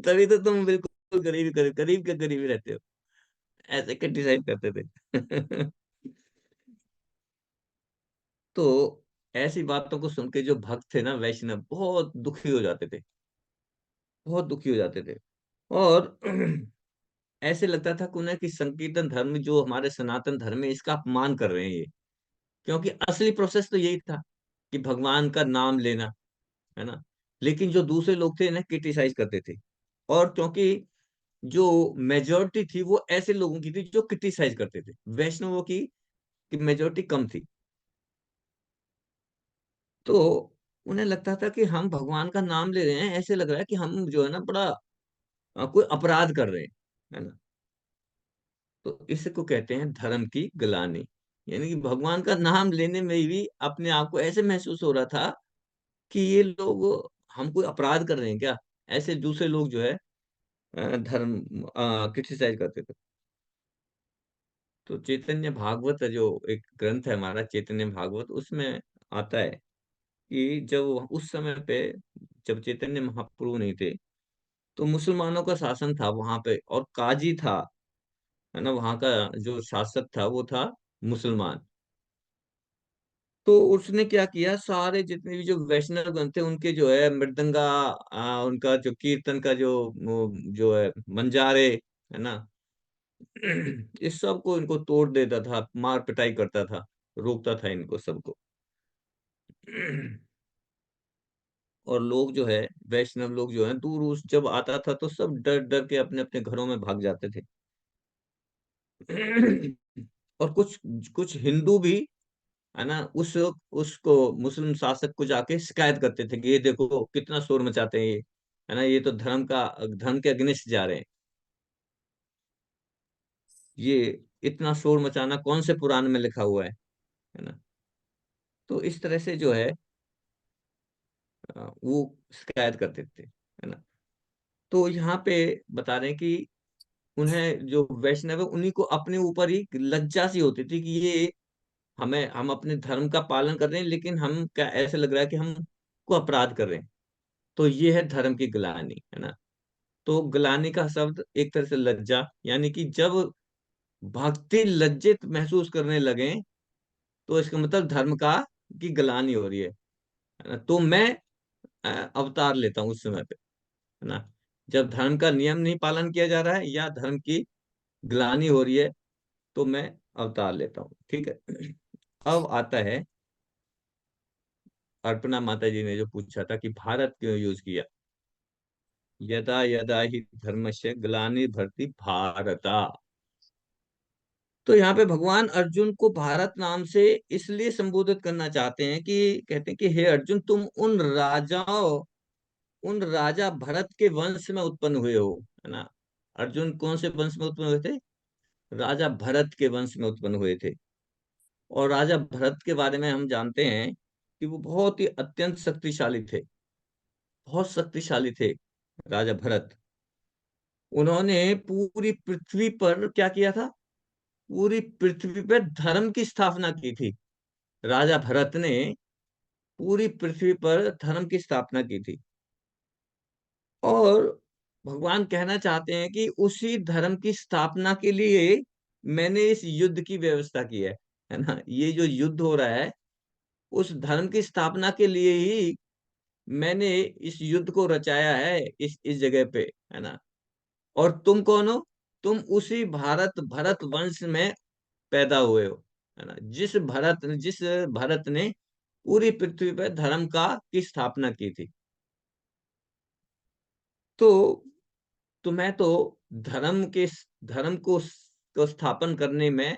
तभी तो तुम बिल्कुल गरीब गरीब के गरीब ही रहते हो। ऐसे क्रिटिसाइज करते थे। तो ऐसी बातों को सुन के जो भक्त थे ना, वैष्णव, बहुत दुखी हो जाते थे, बहुत दुखी हो जाते थे। और ऐसे लगता था कि उन्हें कि संकीर्तन धर्म जो हमारे सनातन धर्म है, इसका अपमान कर रहे हैं ये। क्योंकि असली प्रोसेस तो यही था कि भगवान का नाम लेना, है ना। लेकिन जो दूसरे लोग थे इन्हें क्रिटिसाइज करते थे। और क्योंकि जो मेजोरिटी थी वो ऐसे लोगों की थी जो क्रिटिसाइज करते थे, वैष्णवों की मेजोरिटी कम थी। तो उन्हें लगता था कि हम भगवान का नाम ले रहे हैं, ऐसे लग रहा है कि हम जो है ना बड़ा कोई अपराध कर रहे हैं, है ना। तो इसको कहते हैं धर्म की ग्लानि। यानी कि भगवान का नाम लेने में भी अपने आप को ऐसे महसूस हो रहा था कि ये लोग हम कोई अपराध कर रहे हैं क्या, ऐसे दूसरे लोग जो है धर्म क्रिटिसाइज करते थे। तो चैतन्य भागवत जो एक ग्रंथ है हमारा चैतन्य भागवत, उसमें आता है कि जब उस समय पे, जब चैतन्य महाप्रभु नहीं थे, तो मुसलमानों का शासन था वहां पे, और काजी था, है ना, वहां का जो शासक था वो था मुसलमान। तो उसने क्या किया, सारे जितने भी जो वैष्णव गण थे उनके जो है मृदंगा, उनका जो कीर्तन का जो है मंजारे, है ना, इस सब को इनको तोड़ देता था, मार पिटाई करता था, रोकता था इनको सबको। और लोग जो है, वैष्णव लोग जो है, दूर उस जब आता था तो सब डर डर के अपने अपने घरों में भाग जाते थे। और कुछ कुछ हिंदू भी, है ना, उसको मुस्लिम शासक को जाके शिकायत करते थे कि ये देखो कितना शोर मचाते हैं ये, है ना, ये तो धर्म के अगेंस्ट जा रहे हैं, ये इतना शोर मचाना कौन से पुराण में लिखा हुआ है ना। तो इस तरह से जो है वो शिकायत करते थे, है ना। तो यहाँ पे बता रहे हैं कि उन्हें जो वैष्णव है उन्हीं को अपने ऊपर ही लज्जा सी होती थी कि ये हम अपने धर्म का पालन कर रहे हैं, लेकिन हम क्या, ऐसे लग रहा है कि हम को अपराध कर रहे हैं। तो ये है धर्म की ग्लानि, है ना। तो ग्लानि का शब्द एक तरह से लज्जा, यानी कि जब भक्ति लज्जित महसूस करने लगे तो इसका मतलब धर्म का की ग्लानि हो रही है ना। तो मैं अवतार लेता हूँ उस समय पे, है ना, जब धर्म का नियम नहीं पालन किया जा रहा है या धर्म की ग्लानि हो रही है, तो मैं अवतार लेता हूँ, ठीक है। अब आता है अर्पणा माता जी ने जो पूछा था कि भारत क्यों यूज किया, यदा यदा ही धर्मस्य ग्लानिर्भरति भारता। तो यहाँ पे भगवान अर्जुन को भारत नाम से इसलिए संबोधित करना चाहते हैं कि कहते हैं कि हे अर्जुन, तुम उन राजा भरत के वंश में उत्पन्न हुए हो, है ना। अर्जुन कौन से वंश में उत्पन्न हुए थे, राजा भरत के वंश में उत्पन्न हुए थे। और राजा भरत के बारे में हम जानते हैं कि वो बहुत ही अत्यंत शक्तिशाली थे, बहुत शक्तिशाली थे राजा भरत। उन्होंने पूरी पृथ्वी पर क्या किया था, पूरी पृथ्वी पर धर्म की स्थापना की थी। राजा भरत ने पूरी पृथ्वी पर धर्म की स्थापना की थी। और भगवान कहना चाहते हैं कि उसी धर्म की स्थापना के लिए मैंने इस युद्ध की व्यवस्था की है ना। ये जो युद्ध हो रहा है उस धर्म की स्थापना के लिए ही मैंने इस युद्ध को रचाया है इस जगह पे, है ना। और तुम कौन हो, तुम उसी भरत वंश में पैदा हुए हो, है ना, जिस भरत ने पूरी पृथ्वी पर धर्म का की स्थापना की थी। तो तुम्हें तो धर्म को स्थापन करने में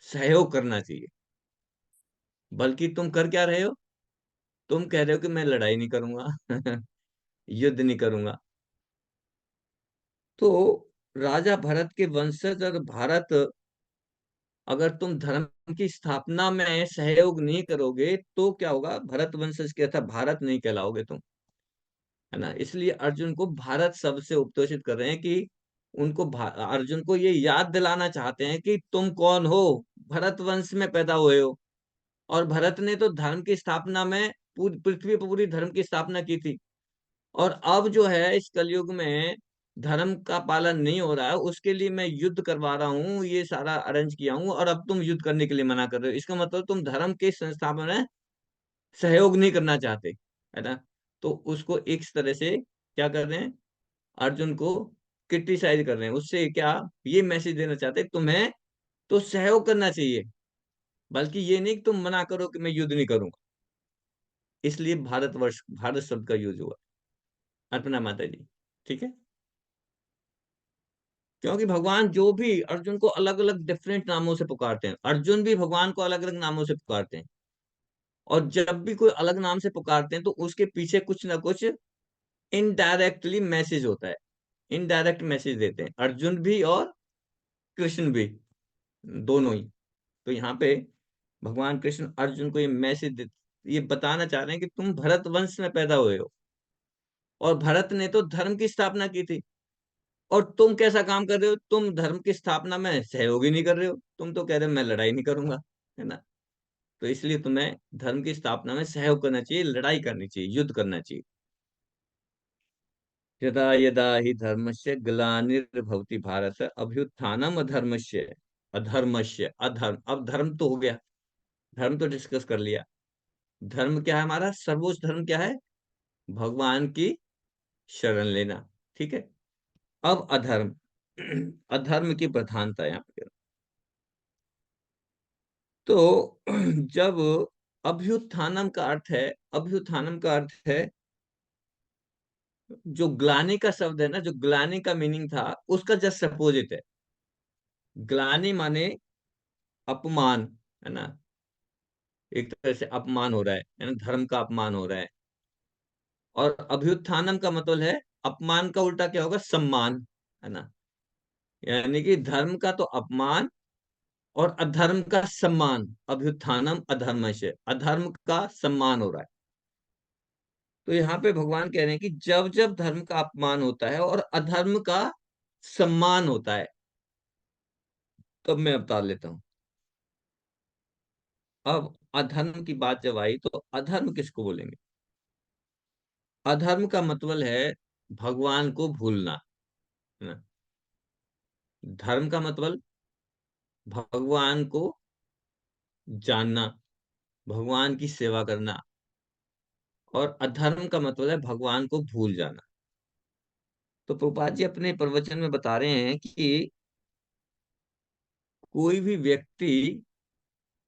सहयोग करना चाहिए। बल्कि तुम कर क्या रहे हो, तुम कह रहे हो कि मैं लड़ाई नहीं करूंगा, युद्ध नहीं करूंगा। तो राजा भरत के वंशज और भारत, अगर तुम धर्म की स्थापना में सहयोग नहीं करोगे तो क्या होगा, भरत वंशज क्या था, भारत नहीं कहलाओगे तुम, है ना। इसलिए अर्जुन को भारत शब्द से उपतोषित कर रहे हैं कि अर्जुन को ये याद दिलाना चाहते हैं कि तुम कौन हो, भरत वंश में पैदा हुए हो। और भरत ने तो धर्म की स्थापना में पूरी पृथ्वी पर पूरी धर्म की स्थापना की थी। और अब जो है इस कलयुग में धर्म का पालन नहीं हो रहा है, उसके लिए मैं युद्ध करवा रहा हूँ, ये सारा अरेंज किया हूँ, और अब तुम युद्ध करने के लिए मना कर रहे हो। इसका मतलब तुम धर्म के संस्थापन में सहयोग नहीं करना चाहते, है ना। तो उसको एक तरह से क्या कर रहे हैं, अर्जुन को क्रिटिसाइज कर रहे हैं। उससे क्या ये मैसेज देना चाहते हैं, तुम्हें तो सहयोग करना चाहिए, बल्कि ये नहीं कि तुम मना करो कि मैं युद्ध नहीं करूंगा। इसलिए भारतवर्ष, भारत वर्ष, भारत शब्द का यूज हुआ। अर्पणा माता जी, ठीक है। क्योंकि भगवान जो भी अर्जुन को अलग अलग डिफरेंट नामों से पुकारते हैं, अर्जुन भी भगवान को अलग अलग नामों से पुकारते हैं। और जब भी कोई अलग नाम से पुकारते हैं तो उसके पीछे कुछ ना कुछ इनडायरेक्टली मैसेज होता है, इनडायरेक्ट मैसेज देते हैं अर्जुन भी और कृष्ण भी, दोनों ही। तो यहाँ पे भगवान कृष्ण अर्जुन को ये मैसेज दे, ये बताना चाह रहे हैं कि तुम भरत वंश में पैदा हुए हो और भरत ने तो धर्म की स्थापना की थी, और तुम कैसा काम कर रहे हो, तुम धर्म की स्थापना में सहयोग ही नहीं कर रहे हो, तुम तो कह रहे हो मैं लड़ाई नहीं करूंगा, है ना। तो इसलिए तुम्हें धर्म की स्थापना में सहयोग करना चाहिए, लड़ाई करनी चाहिए, युद्ध करना चाहिए। यदा यदा ही धर्मस्य ग्लानिर्भवति भारत अभ्युत्थानम अधर्मस्य, अधर्मस्य अधर्म, अब धर्म तो हो गया, धर्म तो डिस्कस कर लिया। धर्म क्या है, हमारा सर्वोच्च धर्म क्या है, भगवान की शरण लेना, ठीक है। अब अधर्म, अधर्म की प्रधानता यहाँ पे। तो जब अभ्युत्थानम का अर्थ है, अभ्युत्थानम का अर्थ है, जो ग्लानि का शब्द है ना, जो ग्लानि का मीनिंग था उसका जस्ट अपोजिट है। ग्लानि माने अपमान, है ना, एक तरह से अपमान हो रहा है ना, धर्म का अपमान हो रहा है। और अभ्युत्थानम का मतलब है, अपमान का उल्टा क्या होगा, सम्मान, है ना। यानी कि धर्म का तो अपमान और अधर्म का सम्मान, अभ्युत्थानम अधर्म से, अधर्म का सम्मान हो रहा है। तो यहाँ पे भगवान कह रहे हैं कि जब जब धर्म का अपमान होता है और अधर्म का सम्मान होता है, तब मैं अवतार लेता हूं। अब अधर्म की बात जब आई तो अधर्म किसको बोलेंगे, अधर्म का मतलब है भगवान को भूलना, है ना। धर्म का मतलब भगवान को जानना, भगवान की सेवा करना। और अधर्म का मतलब है भगवान को भूल जाना। तो प्रभुपाद जी अपने प्रवचन में बता रहे हैं कि कोई भी व्यक्ति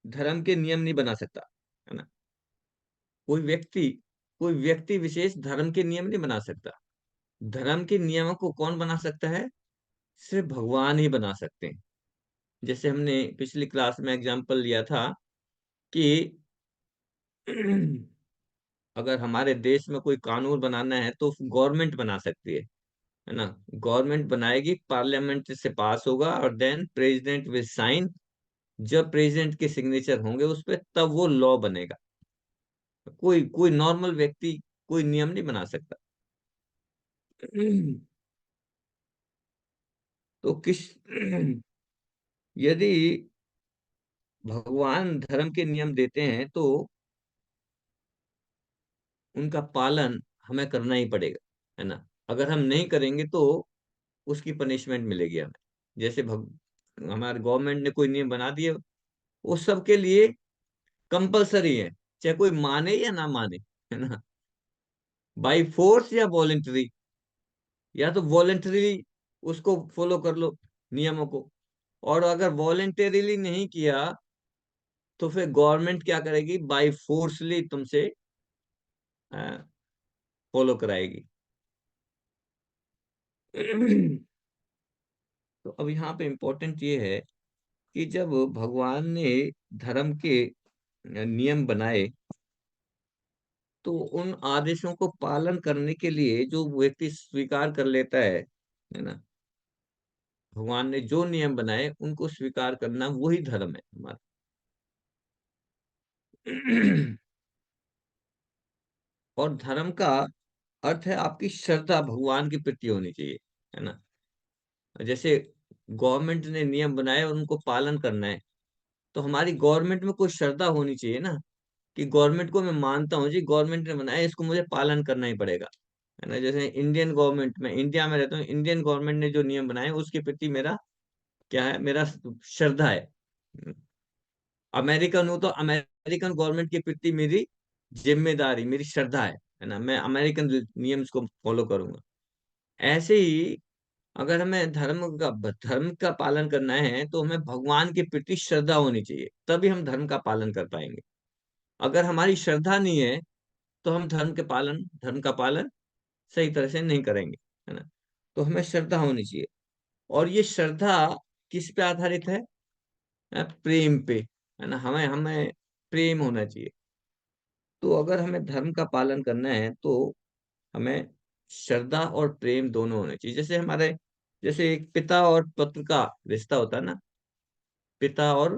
धर्म के नियम नहीं बना सकता, है ना। कोई व्यक्ति, कोई व्यक्ति विशेष धर्म के नियम नहीं बना सकता। धर्म के नियमों को कौन बना सकता है, सिर्फ भगवान ही बना सकते हैं। जैसे हमने पिछली क्लास में एग्जाम्पल लिया था कि अगर हमारे देश में कोई कानून बनाना है तो गवर्नमेंट बना सकती है ना। गवर्नमेंट बनाएगी, पार्लियामेंट से पास होगा और देन प्रेसिडेंट विल साइन। जब प्रेसिडेंट के सिग्नेचर होंगे उस पर, तब वो लॉ बनेगा। कोई कोई नॉर्मल व्यक्ति कोई नियम नहीं बना सकता। तो किस यदि भगवान धर्म के नियम देते हैं तो उनका पालन हमें करना ही पड़ेगा, है ना। अगर हम नहीं करेंगे तो उसकी पनिशमेंट मिलेगी हमें। जैसे हमारे गवर्नमेंट ने कोई नियम बना दिए, वो सबके लिए कंपलसरी है, चाहे कोई माने या ना माने, है ना। बाई फोर्स या वॉलेंटरी, या तो वॉलेंटरी उसको फॉलो कर लो नियमों को, और अगर वॉलेंटरीली नहीं किया तो फिर गवर्नमेंट क्या करेगी, बाई फोर्सली तुमसे फॉलो कराएगी। तो अब यहाँ पे इम्पोर्टेंट ये है कि जब भगवान ने धर्म के नियम बनाए तो उन आदेशों को पालन करने के लिए जो व्यक्ति स्वीकार कर लेता है ना, भगवान ने जो नियम बनाए उनको स्वीकार करना, वही धर्म है हमारा। और धर्म का अर्थ है आपकी श्रद्धा भगवान के प्रति होनी चाहिए, है ना। जैसे गवर्नमेंट ने नियम बनाए और उनको पालन करना है, तो हमारी गवर्नमेंट में कोई श्रद्धा होनी चाहिए ना, कि गवर्नमेंट को मैं मानता हूँ जी, गवर्नमेंट ने बनाया, इसको मुझे पालन करना ही पड़ेगा, है ना। जैसे इंडियन गवर्नमेंट में, इंडिया में रहता हूँ, इंडियन गवर्नमेंट ने जो नियम बनाए उसके प्रति मेरा क्या है, मेरा श्रद्धा है। अमेरिकन हूं तो अमेरिकन गवर्नमेंट के प्रति मेरी जिम्मेदारी, मेरी श्रद्धा है ना, मैं अमेरिकन नियम्स को फॉलो करूंगा। ऐसे ही अगर हमें धर्म का पालन करना है तो हमें भगवान के प्रति श्रद्धा होनी चाहिए, तभी हम धर्म का पालन कर पाएंगे। अगर हमारी श्रद्धा नहीं है तो हम धर्म का पालन सही तरह से नहीं करेंगे, है ना। तो हमें श्रद्धा होनी चाहिए। और ये श्रद्धा किस पे आधारित है? प्रेम पे, है ना। हमें हमें प्रेम होना चाहिए। तो अगर हमें धर्म का पालन करना है तो हमें श्रद्धा और प्रेम दोनों होने चाहिए। जैसे एक पिता और पुत्र का रिश्ता होता है ना, पिता और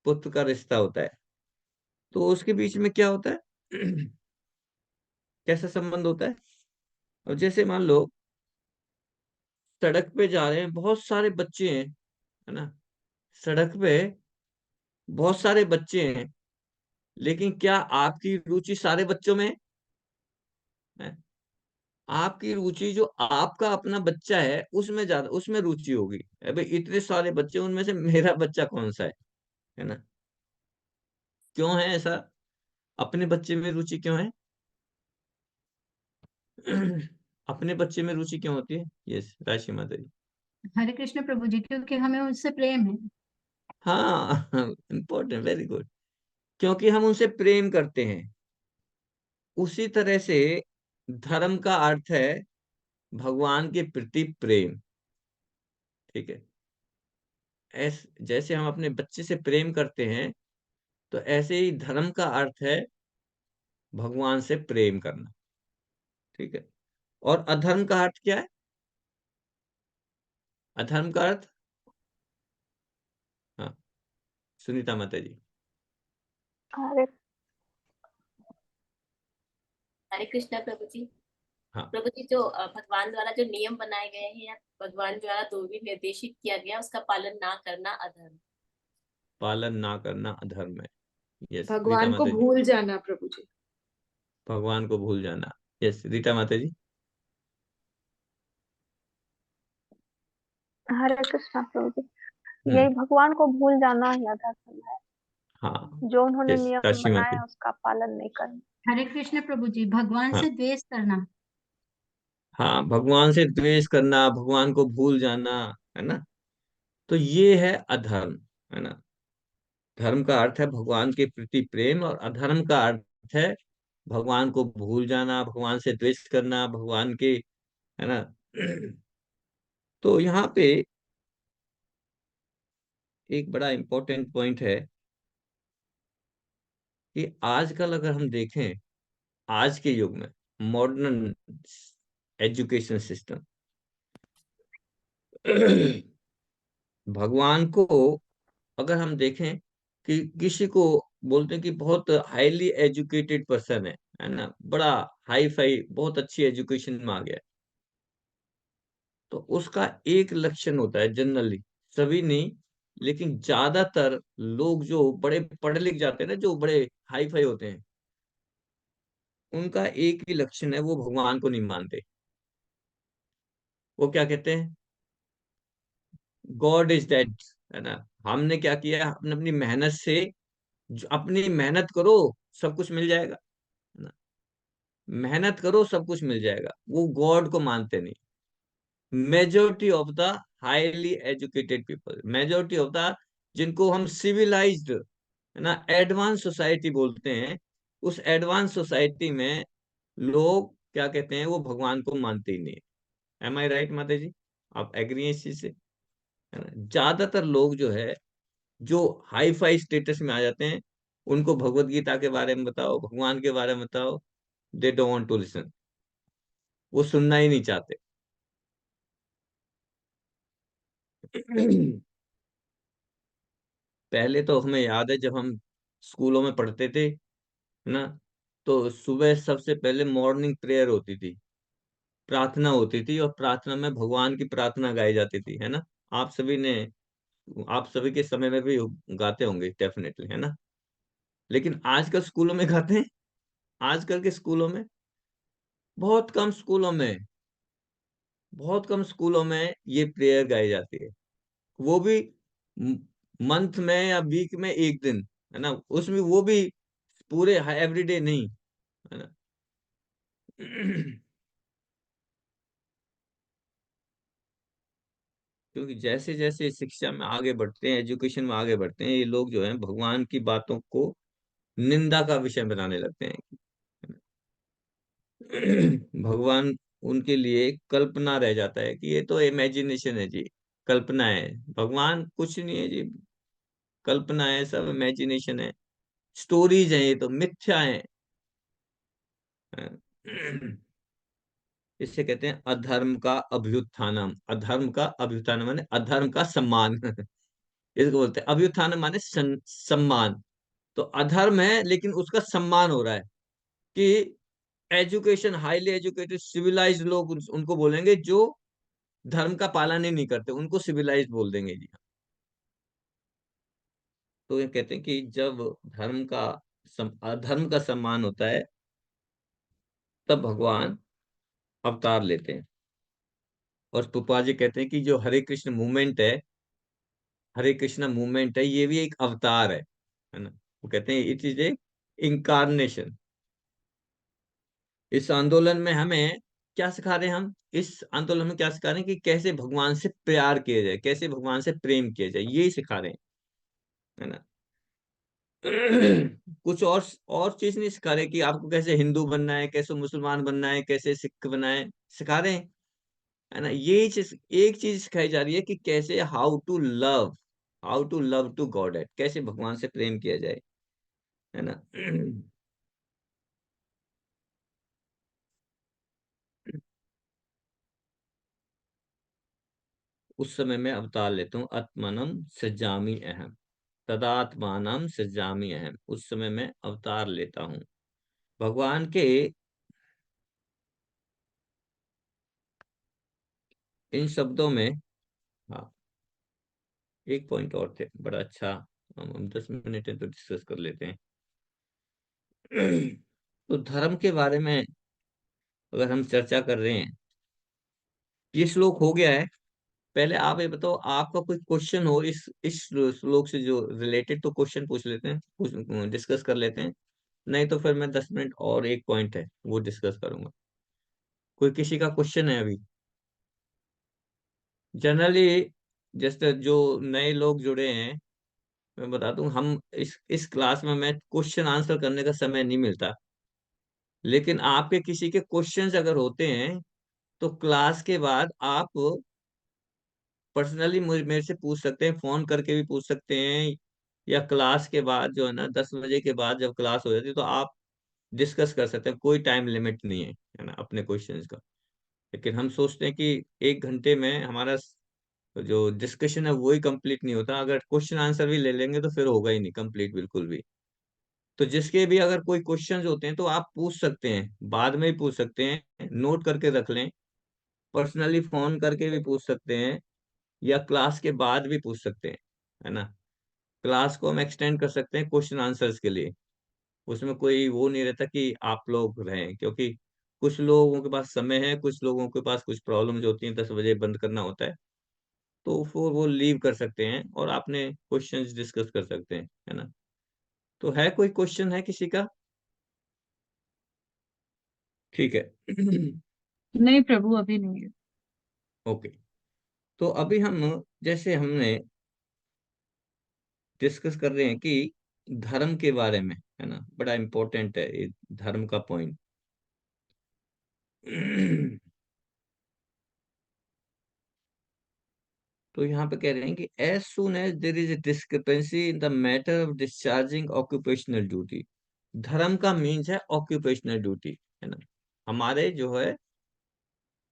पुत्र का रिश्ता होता है, तो उसके बीच में क्या होता है? कैसा संबंध होता है? और जैसे मान लो सड़क पे जा रहे हैं, बहुत सारे बच्चे हैं, है ना, सड़क पे बहुत सारे बच्चे हैं, लेकिन क्या आपकी रुचि सारे बच्चों में है? आपकी रुचि जो आपका अपना बच्चा है उसमें ज्यादा, उसमें रुचि होगी। अबे इतने सारे बच्चे, उनमें से मेरा बच्चा कौन सा है ना। क्यों है ऐसा? अपने बच्चे में रुचि क्यों है? अपने बच्चे में रुचि क्यों होती है? यस, राशि माता जी। हरे कृष्ण प्रभु जी, क्योंकि हमें उससे प्रेम है। हाँ, इम्पोर्टेंट, वेरी गुड। क्योंकि हम उनसे प्रेम करते हैं। उसी तरह से धर्म का अर्थ है भगवान के प्रति प्रेम। ठीक है। जैसे हम अपने बच्चे से प्रेम करते हैं, तो ऐसे ही धर्म का अर्थ है भगवान से प्रेम करना। ठीक है। और अधर्म का अर्थ क्या है? अधर्म का अर्थ, हाँ, सुनीता माता जी। हरे हरे कृष्णा प्रभु जी। हाँ, प्रभु जी, जो भगवान द्वारा जो नियम बनाए गए हैं या भगवान द्वारा जो भी निर्देशित किया गया उसका पालन ना करना अधर्म। पालन ना करना अधर्म है। यस, रीता भगवान को माता जी। भूल जाना प्रभु जी। भगवान को भूल जाना। यस, रीता माता जी। हरे कृष्णा प्रभु जी, यही हम्म। भगवान को भूल जाना ही अधर्म है। हाँ। जो उन्होंने यस, नियम राशि माता बनाया जी। उसका पालन नहीं करना। हरे कृष्ण प्रभु जी, भगवान हाँ, से द्वेष करना। हाँ, भगवान से द्वेष करना, भगवान को भूल जाना, है ना, तो ये है अधर्म, है ना। धर्म का अर्थ है भगवान के प्रति प्रेम, और अधर्म का अर्थ है भगवान को भूल जाना, भगवान से द्वेष करना, भगवान के, है ना। तो यहाँ पे एक बड़ा इंपॉर्टेंट पॉइंट है कि आजकल अगर हम देखें, आज के युग में मॉडर्न एजुकेशन सिस्टम भगवान को अगर हम देखें कि किसी को बोलते हैं कि बहुत हाईली एजुकेटेड पर्सन है ना, बड़ा हाई फाई, बहुत अच्छी एजुकेशन में आ गया, तो उसका एक लक्षण होता है जनरली, सभी नहीं, लेकिन ज्यादातर लोग जो बड़े पढ़े लिख जाते हैं ना, जो बड़े हाई फाई होते हैं, उनका एक ही लक्षण है, वो भगवान को नहीं मानते। वो क्या कहते हैं? गॉड इज डेड, है ना। हमने क्या किया? हमने अपनी मेहनत से, अपनी मेहनत करो, सब कुछ मिल जाएगा, है ना। मेहनत करो, सब कुछ मिल जाएगा। वो गॉड को मानते नहीं। Majority of the highly educated people, majority of the, जिनको हम सिविलाइज्ड, है ना, एडवांस सोसाइटी बोलते हैं, उस एडवांस सोसाइटी में लोग क्या कहते हैं? वो भगवान को मानते ही नहीं। एम आई राइट माता जी? आप एग्री हैं इस चीज से? है ना, ज्यादातर लोग जो है, जो हाई फाई स्टेटस में आ जाते हैं, उनको भगवत गीता के बारे में बताओ, भगवान के बारे में बताओ, they don't want to listen. वो सुनना ही नहीं चाहते। पहले तो हमें याद है, जब हम स्कूलों में पढ़ते थे ना, तो सुबह सबसे पहले मॉर्निंग प्रेयर होती थी, प्रार्थना होती थी, और प्रार्थना में भगवान की प्रार्थना गाई जाती थी, है ना। आप सभी ने, आप सभी के समय में भी गाते होंगे डेफिनेटली, है ना। लेकिन आजकल स्कूलों में गाते हैं? आजकल के स्कूलों में, बहुत कम स्कूलों में, बहुत कम स्कूलों में ये प्रेयर गाई जाती है। वो भी मंथ में या वीक में एक दिन, है ना, उसमें वो भी पूरे एवरीडे नहीं, है ना। क्योंकि जैसे जैसे शिक्षा में आगे बढ़ते हैं, एजुकेशन में आगे बढ़ते हैं, ये लोग जो हैं भगवान की बातों को निंदा का विषय बनाने लगते हैं। भगवान उनके लिए कल्पना रह जाता है कि ये तो इमेजिनेशन है जी, कल्पना है, भगवान कुछ नहीं है जी, कल्पना है, सब इमेजिनेशन है, स्टोरीज है, ये तो मिथ्या है। इसे कहते हैं अधर्म का अभ्युत्थानम। अधर्म का अभ्युत्थान माने अधर्म का सम्मान। इसको बोलते हैं अभ्युत्थान माने सम्मान। तो अधर्म है लेकिन उसका सम्मान हो रहा है कि एजुकेशन, हाईली एजुकेटेड सिविलाइज्ड लोग उनको बोलेंगे जो धर्म का पालन ही नहीं करते, उनको सिविलाइज्ड बोल देंगे जी। तो ये कहते हैं कि जब अधर्म का सम्मान होता है तब भगवान अवतार लेते हैं। और पुपा जी कहते हैं कि जो हरे कृष्ण मूवमेंट है, हरे कृष्णा मूवमेंट है, ये भी एक अवतार है ना। वो कहते हैं इट इज ए इंकारनेशन। इस आंदोलन में हमें क्या सिखा रहे हैं, हम इस आंदोलन में क्या सिखा रहे हैं कि कैसे भगवान से प्यार किया जाए, कैसे भगवान से प्रेम किया जाए, यही सिखा रहे हैं, है ना। कुछ और चीज नहीं सिखा रहे कि आपको कैसे हिंदू बनना है, कैसे मुसलमान बनना है, कैसे सिख बनना है, सिखा रहे हैं, है ना। यही चीज, एक चीज सिखाई जा रही है कि कैसे how to love to God at, कैसे भगवान से प्रेम किया जाए, है ना। उस समय मैं अवतार लेता हूँ, आत्मानम सज्जामी अहम, तदात्मानम सज्जामी अहम। उस समय मैं अवतार लेता हूँ भगवान के। इन शब्दों में, हाँ, एक पॉइंट और थे बड़ा अच्छा, हम 10 मिनट है तो डिस्कस कर लेते हैं। तो धर्म के बारे में अगर हम चर्चा कर रहे हैं, ये श्लोक हो गया है। पहले आप ये बताओ, आपका कोई क्वेश्चन हो इस श्लोक से जो रिलेटेड, तो क्वेश्चन पूछ लेते हैं, कुछ डिस्कस कर लेते हैं। नहीं तो फिर मैं 10 मिनट और एक पॉइंट है वो डिस्कस करूंगा। कोई किसी का क्वेश्चन है अभी? जनरली जैसे जो नए लोग जुड़े हैं, मैं बता दूं, हम इस क्लास में मैं क्वेश्चन आंसर करने का समय नहीं मिलता। लेकिन आपके किसी के क्वेश्चंस अगर होते हैं तो क्लास के बाद आप पर्सनली मेरे से पूछ सकते हैं, फोन करके भी पूछ सकते हैं, या क्लास के बाद जो है ना, 10 बजे के बाद जब क्लास हो जाती है तो आप डिस्कस कर सकते हैं, कोई टाइम लिमिट नहीं है ना अपने क्वेश्चंस का। लेकिन हम सोचते हैं कि 1 घंटे में हमारा जो डिस्कशन है वही कंप्लीट नहीं होता, अगर क्वेश्चन आंसर भी ले लेंगे तो फिर होगा ही नहीं कंप्लीट बिल्कुल भी। तो जिसके भी अगर कोई क्वेश्चंस होते हैं तो आप पूछ सकते हैं, बाद में भी पूछ सकते हैं, नोट करके रख लें, पर्सनली फोन करके भी पूछ सकते हैं, या क्लास के बाद भी पूछ सकते हैं, है ना। क्लास को हम एक्सटेंड कर सकते हैं क्वेश्चन आंसर्स के लिए। उसमें कोई वो नहीं रहता कि आप लोग रहें, क्योंकि कुछ लोगों के पास समय है, कुछ लोगों के पास कुछ प्रॉब्लम्स होती हैं, 10 बजे बंद करना होता है, तो फिर वो लीव कर सकते हैं और आपने क्वेश्चंस डिस्कस कर सकते हैं, है ना। तो है कोई क्वेश्चन है किसी का? ठीक है। नहीं प्रभु, अभी नहीं है। ओके। तो अभी हम, जैसे हमने डिस्कस कर रहे हैं कि धर्म के बारे में, है ना, बड़ा इंपॉर्टेंट है ये धर्म का पॉइंट। तो यहाँ पे कह रहे हैं कि as soon as there is a discrepancy in the matter of discharging occupational duty. धर्म का मीन्स है ऑक्यूपेशनल ड्यूटी, है ना। हमारे जो है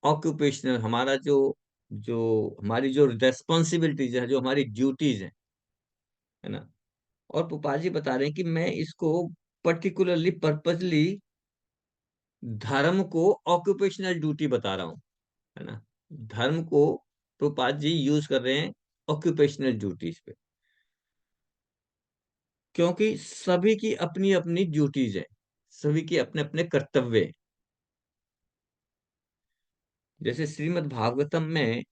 ऑक्यूपेशनल, हमारा जो जो हमारी जो रेस्पॉन्सिबिलिटीज है, जो हमारी ड्यूटीज है ना। और पुपा जी बता रहे हैं कि मैं इसको पर्टिकुलरली पर्पजली धर्म को ऑक्यूपेशनल ड्यूटी बता रहा हूँ, है ना। धर्म को प्रभुपाद जी यूज कर रहे हैं ऑक्यूपेशनल ड्यूटीज पे, क्योंकि सभी की अपनी अपनी ड्यूटीज है, सभी के अपने अपने कर्तव्य हैं। जैसे श्रीमद् भागवतम में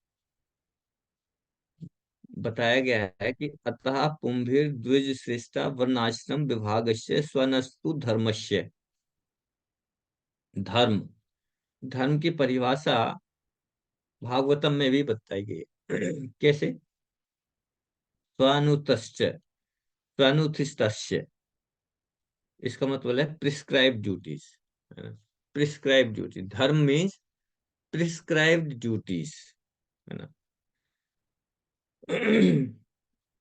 बताया गया है कि अतः पुंभिर द्विज श्रेष्ठा वर्णाश्रम विभागस्य स्वनस्तु धर्मस्य। धर्म, धर्म की परिभाषा भागवतम में भी बताई गई है। कैसे? स्वानुतश्च, स्वानुतिष्ठस्य, इसका मतलब है प्रिस्क्राइब ड्यूटीज, है ना। प्रिस्क्राइब ड्यूटी, धर्म मीन्स प्रिस्क्राइब्ड ड्यूटीज, है ना।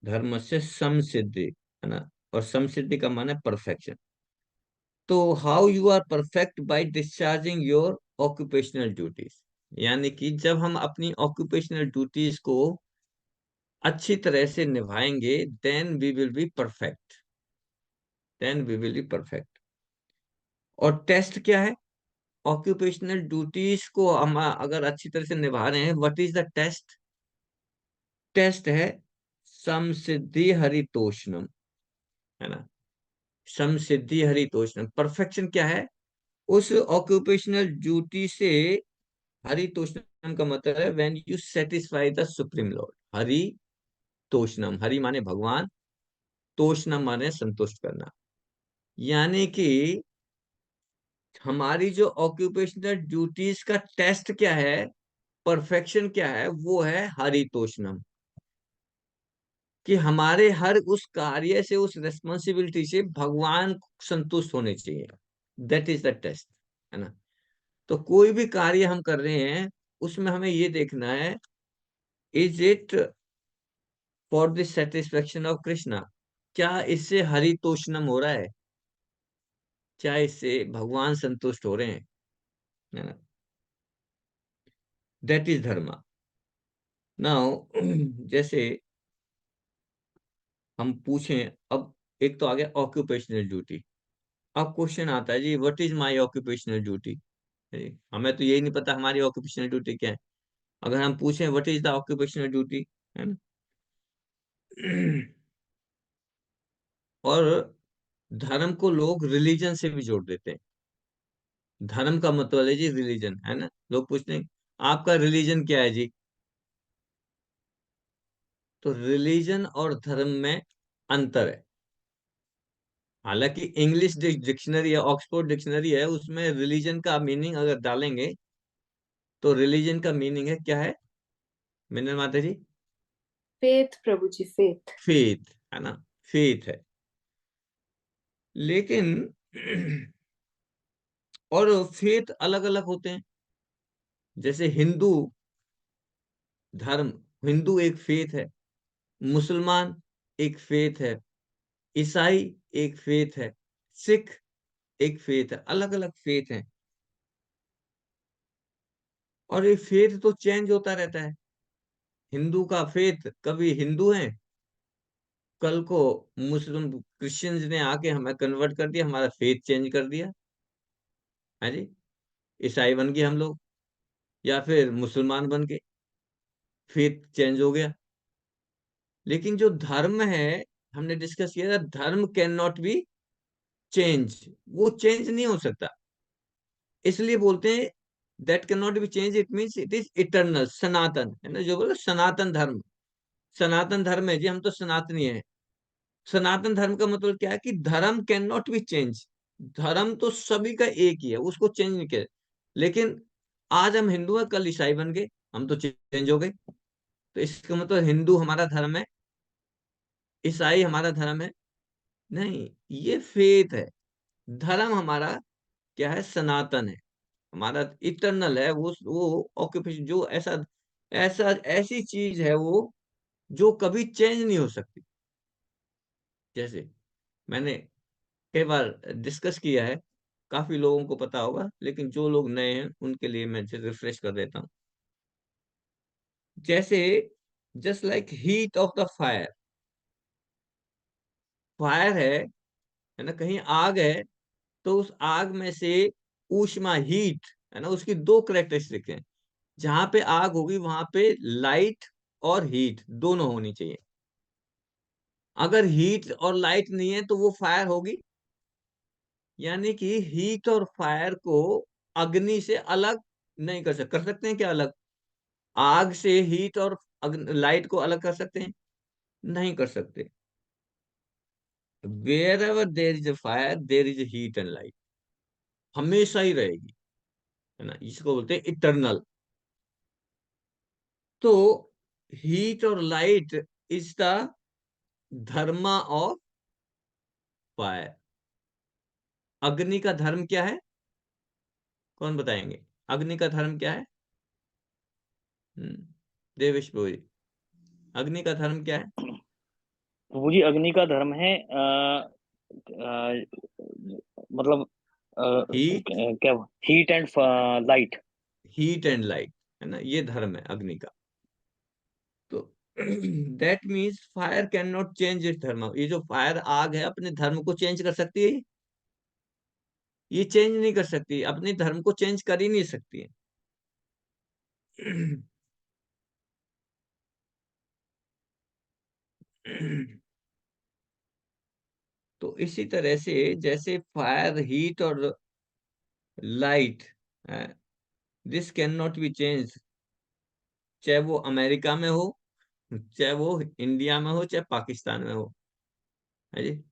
धर्म से समसिद्धि, है ना, और समसिद्धि का माने परफेक्शन। तो how you are perfect by discharging your occupational duties, यानी कि जब हम अपनी ऑक्यूपेशनल ड्यूटीज को अच्छी तरह से निभाएंगे, then we will be perfect, then we will be perfect. और टेस्ट क्या है? ऑक्यूपेशनल ड्यूटीज को हम अगर अच्छी तरह से निभा रहे हैं, what is the test? Test है समसिद्धि हरितोषणम, है ना, समसिद्धि हरितोषणम। परफेक्शन क्या है? उस ऑक्यूपेशनल ड्यूटी से, हरितोषणम का मतलब है when you satisfy the supreme lord. हरितोषणम, हरि माने भगवान, तोषणम माने संतुष्ट करना। यानी कि हमारी जो ऑक्यूपेशनल ड्यूटीज का टेस्ट क्या है, परफेक्शन क्या है, वो है हरितोषणम। कि हमारे हर उस कार्य से, उस रेस्पॉन्सिबिलिटी से भगवान संतुष्ट होने चाहिए। दैट इज द टेस्ट, है ना। तो कोई भी कार्य हम कर रहे हैं, उसमें हमें ये देखना है, is it for the satisfaction of Krishna? क्या इससे हरितोषणम हो रहा है? क्या इससे भगवान संतुष्ट हो रहे हैं? है ना, दैट इज धर्म। नाउ जैसे हम पूछें, अब एक तो आ गया ऑक्यूपेशनल ड्यूटी। अब क्वेश्चन आता है जी, what is my occupational duty? हमें तो यही नहीं पता हमारी ऑक्यूपेशनल ड्यूटी क्या है। अगर हम पूछें what is the occupational duty, है ना, और धर्म को लोग रिलीजन से भी जोड़ देते हैं। धर्म का मतलब है जी रिलीजन, है ना। लोग पूछते हैं आपका रिलीजन क्या है जी? तो रिलीजन और धर्म में अंतर है। हालांकि इंग्लिश डिक्शनरी है, ऑक्सफोर्ड डिक्शनरी है, उसमें रिलीजन का मीनिंग अगर डालेंगे तो रिलीजन का मीनिंग है, क्या है मिनल माता जी? फेथ प्रभु जी, फेथ। फेथ, है ना, फेथ है। लेकिन और फेथ अलग अलग होते हैं। जैसे हिंदू धर्म, हिंदू एक फेथ है, मुसलमान एक फेथ है, ईसाई एक फेथ है, सिख एक फेथ है, अलग अलग फेथ है। और ये फेथ तो चेंज होता रहता है। हिंदू का फेथ, कभी हिंदू है, कल को मुस्लिम क्रिश्चियंस ने आके हमें कन्वर्ट कर दिया, हमारा फेथ चेंज कर दिया, है जी, ईसाई बन गए हम लोग, या फिर मुसलमान बन के फेथ चेंज हो गया। लेकिन जो धर्म है, हमने डिस्कस किया था, dharma can not be change, वो चेंज नहीं हो सकता। इसलिए बोलते हैं that can not be change, it means it is eternal, सनातन, है ना, जो बोले सनातन धर्म। सनातन धर्म है जी, हम तो सनातनी है। सनातन धर्म का मतलब क्या है कि धर्म कैन नॉट बी चेंज। धर्म तो सभी का एक ही है, उसको चेंज नहीं किया। लेकिन आज हम हिंदू हैं, कल ईसाई बन गए, हम तो चेंज हो गए। तो इसका मतलब हिंदू हमारा धर्म है, ईसाई हमारा धर्म है? नहीं, ये फेथ है। धर्म हमारा क्या है? सनातन है, हमारा इटरनल है। वो ऑक्यूपेशन जो ऐसा ऐसा ऐसी चीज है वो, जो कभी चेंज नहीं हो सकती। जैसे मैंने कई बार डिस्कस किया है, काफी लोगों को पता होगा, लेकिन जो लोग नए हैं उनके लिए मैं रिफ्रेश कर देता हूँ। जैसे just like heat of the fire, fire है ना, कहीं आग है, तो उस आग में से ऊष्मा, हीट, है ना, उसकी दो करेक्टरिस्टिक हैं। जहां पे आग होगी वहां पे लाइट और हीट दोनों होनी चाहिए। अगर हीट और लाइट नहीं है तो वो फायर होगी? यानी कि हीट और फायर को अग्नि से अलग नहीं कर सकते हैं क्या अलग? आग से हीट और लाइट को अलग कर सकते हैं? नहीं कर सकते। Wherever there is a fire there is heat and light, हमेशा ही रहेगी, है ना, इसको बोलते हैं इटरनल। तो हीट और लाइट इज द धर्म ऑफ फायर। अग्नि का धर्म क्या है? कौन बताएंगे? अग्नि का धर्म क्या है? देवेश बोरी। अग्नि का धर्म क्या है? प्रभु जी अग्नि का धर्म है मतलब हीट, क्या, heat and light. Heat and light, है ना, ये धर्म है अग्नि का। तो that means fire can not change it धर्म। ये जो फायर, आग है, अपने धर्म को चेंज कर सकती है? ये चेंज नहीं कर सकती, अपने धर्म को चेंज कर ही नहीं सकती है। तो इसी तरह से जैसे फायर, हीट और light, this can not be change, चाहे वो अमेरिका में हो, चाहे वो इंडिया में हो, चाहे पाकिस्तान में हो, है जी।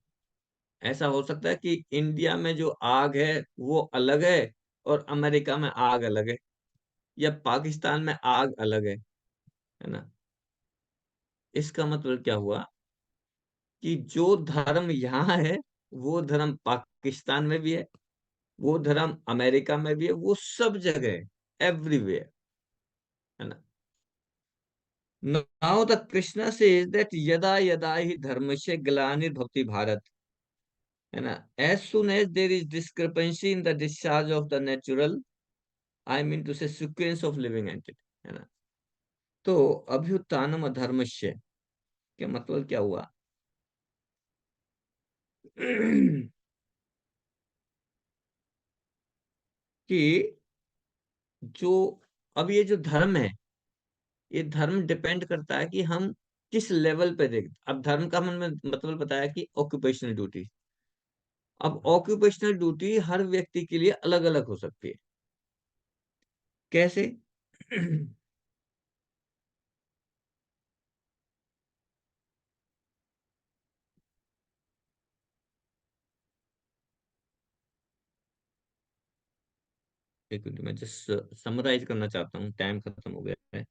ऐसा हो सकता है कि इंडिया में जो आग है वो अलग है और अमेरिका में आग अलग है, या पाकिस्तान में आग अलग है ना। इसका मतलब क्या हुआ कि जो धर्म यहाँ है वो धर्म पाकिस्तान में भी है, वो धर्म अमेरिका में भी है, वो सब जगह है, एवरीवेयर, है ना। Now the Krishna says that यदा यदा ही धर्मस्य ग्लानिर्भवति भारत, है ना, as soon as there is discrepancy in the discharge of the natural, I mean to say sequence of living entity, है ना। तो अभ्युत्थानम अधर्मस्य क्या मतलब क्या हुआ? कि जो, अब ये जो धर्म है, ये धर्म डिपेंड करता है कि हम किस लेवल पे देख। अब धर्म का हमने मतलब बताया कि ऑक्यूपेशनल ड्यूटी। अब ऑक्यूपेशनल ड्यूटी हर व्यक्ति के लिए अलग अलग हो सकती है। कैसे? एक मिनट, मैं जस्ट समराइज करना चाहता हूँ, टाइम खत्म हो गया है।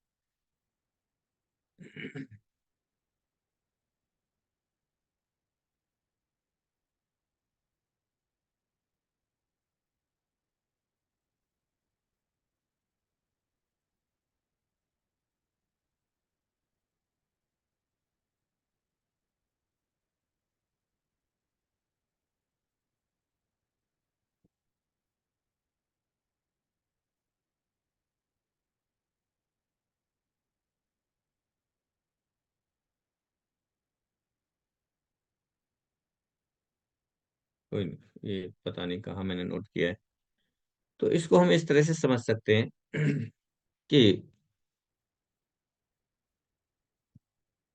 कोई नहीं, ये पता नहीं कहाँ मैंने नोट किया है। तो इसको हम इस तरह से समझ सकते हैं कि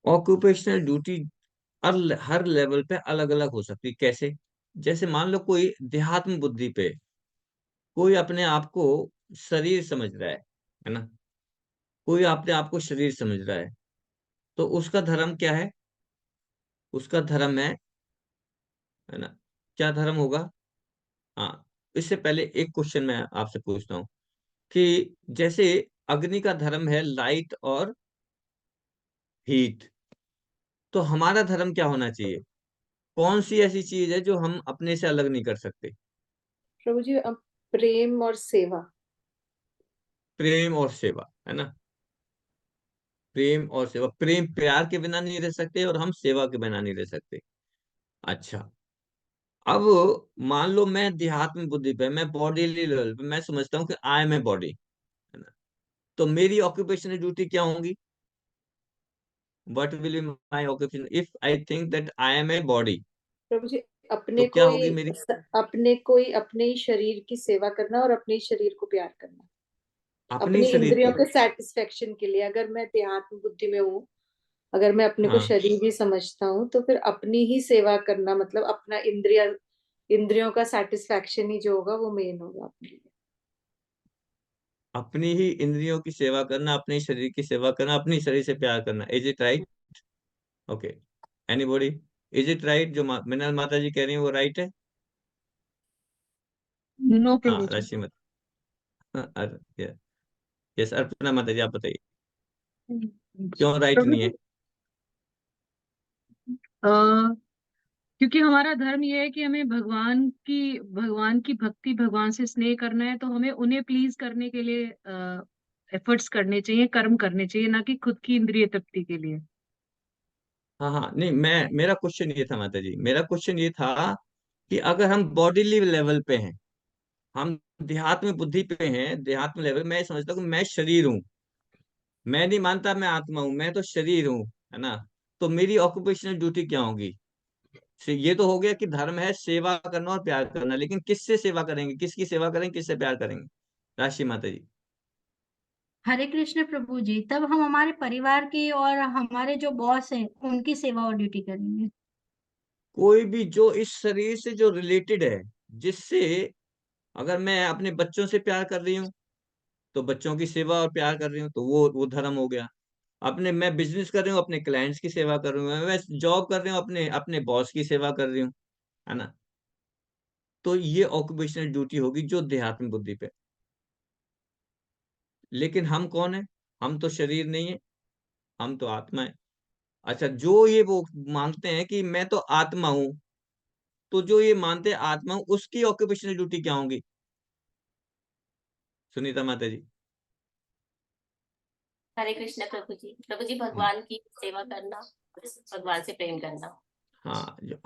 ऑक्यूपेशनल ड्यूटी हर लेवल पे अलग अलग हो सकती है। कैसे? जैसे मान लो कोई देहात्म बुद्धि पे, कोई अपने आप को शरीर समझ रहा है ना, कोई अपने आप को शरीर समझ रहा है, तो उसका धर्म क्या है? उसका धर्म है ना, क्या धर्म होगा? हाँ, इससे पहले एक क्वेश्चन मैं आपसे पूछता हूँ कि जैसे अग्नि का धर्म है लाइट और हीट, तो हमारा धर्म क्या होना चाहिए? कौन सी ऐसी चीज है जो हम अपने से अलग नहीं कर सकते? प्रभु जी अब प्रेम और सेवा। प्रेम और सेवा, है ना। प्रेम और सेवा, प्रेम प्यार के बिना नहीं रह सकते और हम सेवा के बिना नहीं रह सकते। अच्छा, अब मान लो मैं देहात्म बुद्धि पे, मैं बॉडी लेवल पे मैं समझता हूँ कि आई एम ए बॉडी, है ना। तो मेरी ऑक्यूपेशनल ड्यूटी क्या होंगी? What will be my occupation if I think that I am a body? प्रभु जी तो अपने क्या को होगी ही मेरी? अपने को ही अपने ही शरीर की सेवा करना और अपने ही शरीर को प्यार करना, अपने अपनी शरीर इंद्रियों की। के सेटिस्फेक्शन के लिए। अगर मैं देहात्म बुद्धि में हूँ, अगर मैं अपने को हाँ, शरीर ही समझता हूँ, तो फिर अपनी ही सेवा करना मतलब अपना इंद्रियों का सेटिस्फेक्शन ही जो होगा वो मेन होगा अपने लिए। अपनी ही इंद्रियों की सेवा करना, अपने शरीर की सेवा करना, अपनी शरीर से प्यार करना, is it right? Okay, anybody, is it right? जो मिनल माता जी कह रही है वो राइट है? नो हाँ, प्रभु जी। राशि मत। यस, अर्पणा माता जी, आप बताइए क्यों राइट प्रभु नहीं जी है? क्योंकि हमारा धर्म ये है कि हमें भगवान की भक्ति, भगवान से स्नेह करना है, तो हमें उन्हें प्लीज करने के लिए एफर्ट्स करने चाहिए, कर्म करने चाहिए, ना कि खुद की इंद्रिय तृप्ति के लिए। हाँ हाँ, नहीं, मेरा क्वेश्चन ये था माता जी, मेरा क्वेश्चन ये था कि अगर हम बॉडीली लेवल पे हैं, हम देहात्म बुद्धि पे हैं, देहात्म लेवल, मैं समझता हूँ कि मैं शरीर हूँ, मैं नहीं मानता मैं आत्मा हूँ, मैं तो शरीर हूँ, है ना। तो मेरी ऑक्यूपेशनल ड्यूटी क्या होगी? ये तो हो गया कि धर्म है सेवा करना और प्यार करना, लेकिन किससे सेवा करेंगे, किसकी सेवा करेंगे, किससे प्यार करेंगे? राशि माता जी। हरे कृष्ण प्रभु जी, तब हम हमारे परिवार की और हमारे जो बॉस हैं उनकी सेवा और ड्यूटी करेंगे। कोई भी जो इस शरीर से जो रिलेटेड है, जिससे, अगर मैं अपने बच्चों से प्यार कर रही हूँ तो बच्चों की सेवा और प्यार कर रही हूँ, तो वो धर्म हो गया। अपने मैं बिजनेस कर रही हूँ, अपने क्लाइंट्स की सेवा कर रही हूँ, मैं जॉब कर रही हूँ, अपने अपने बॉस की सेवा कर रही हूँ, है ना। तो ये ऑक्यूपेशनल ड्यूटी होगी जो देहात्म बुद्धि पे। लेकिन हम कौन है? हम तो शरीर नहीं है, हम तो आत्मा है। अच्छा, जो ये वो मांगते हैं कि मैं तो आत्मा हूं, तो जो ये मानते हैं आत्मा हूं, उसकी ऑक्यूपेशनल ड्यूटी क्या होगी, सुनीता माता जी? हरे कृष्ण प्रभु जी। प्रभु जी, हम्म, भगवान की सेवा करना, भगवान से प्रेम करना। हाँ, जो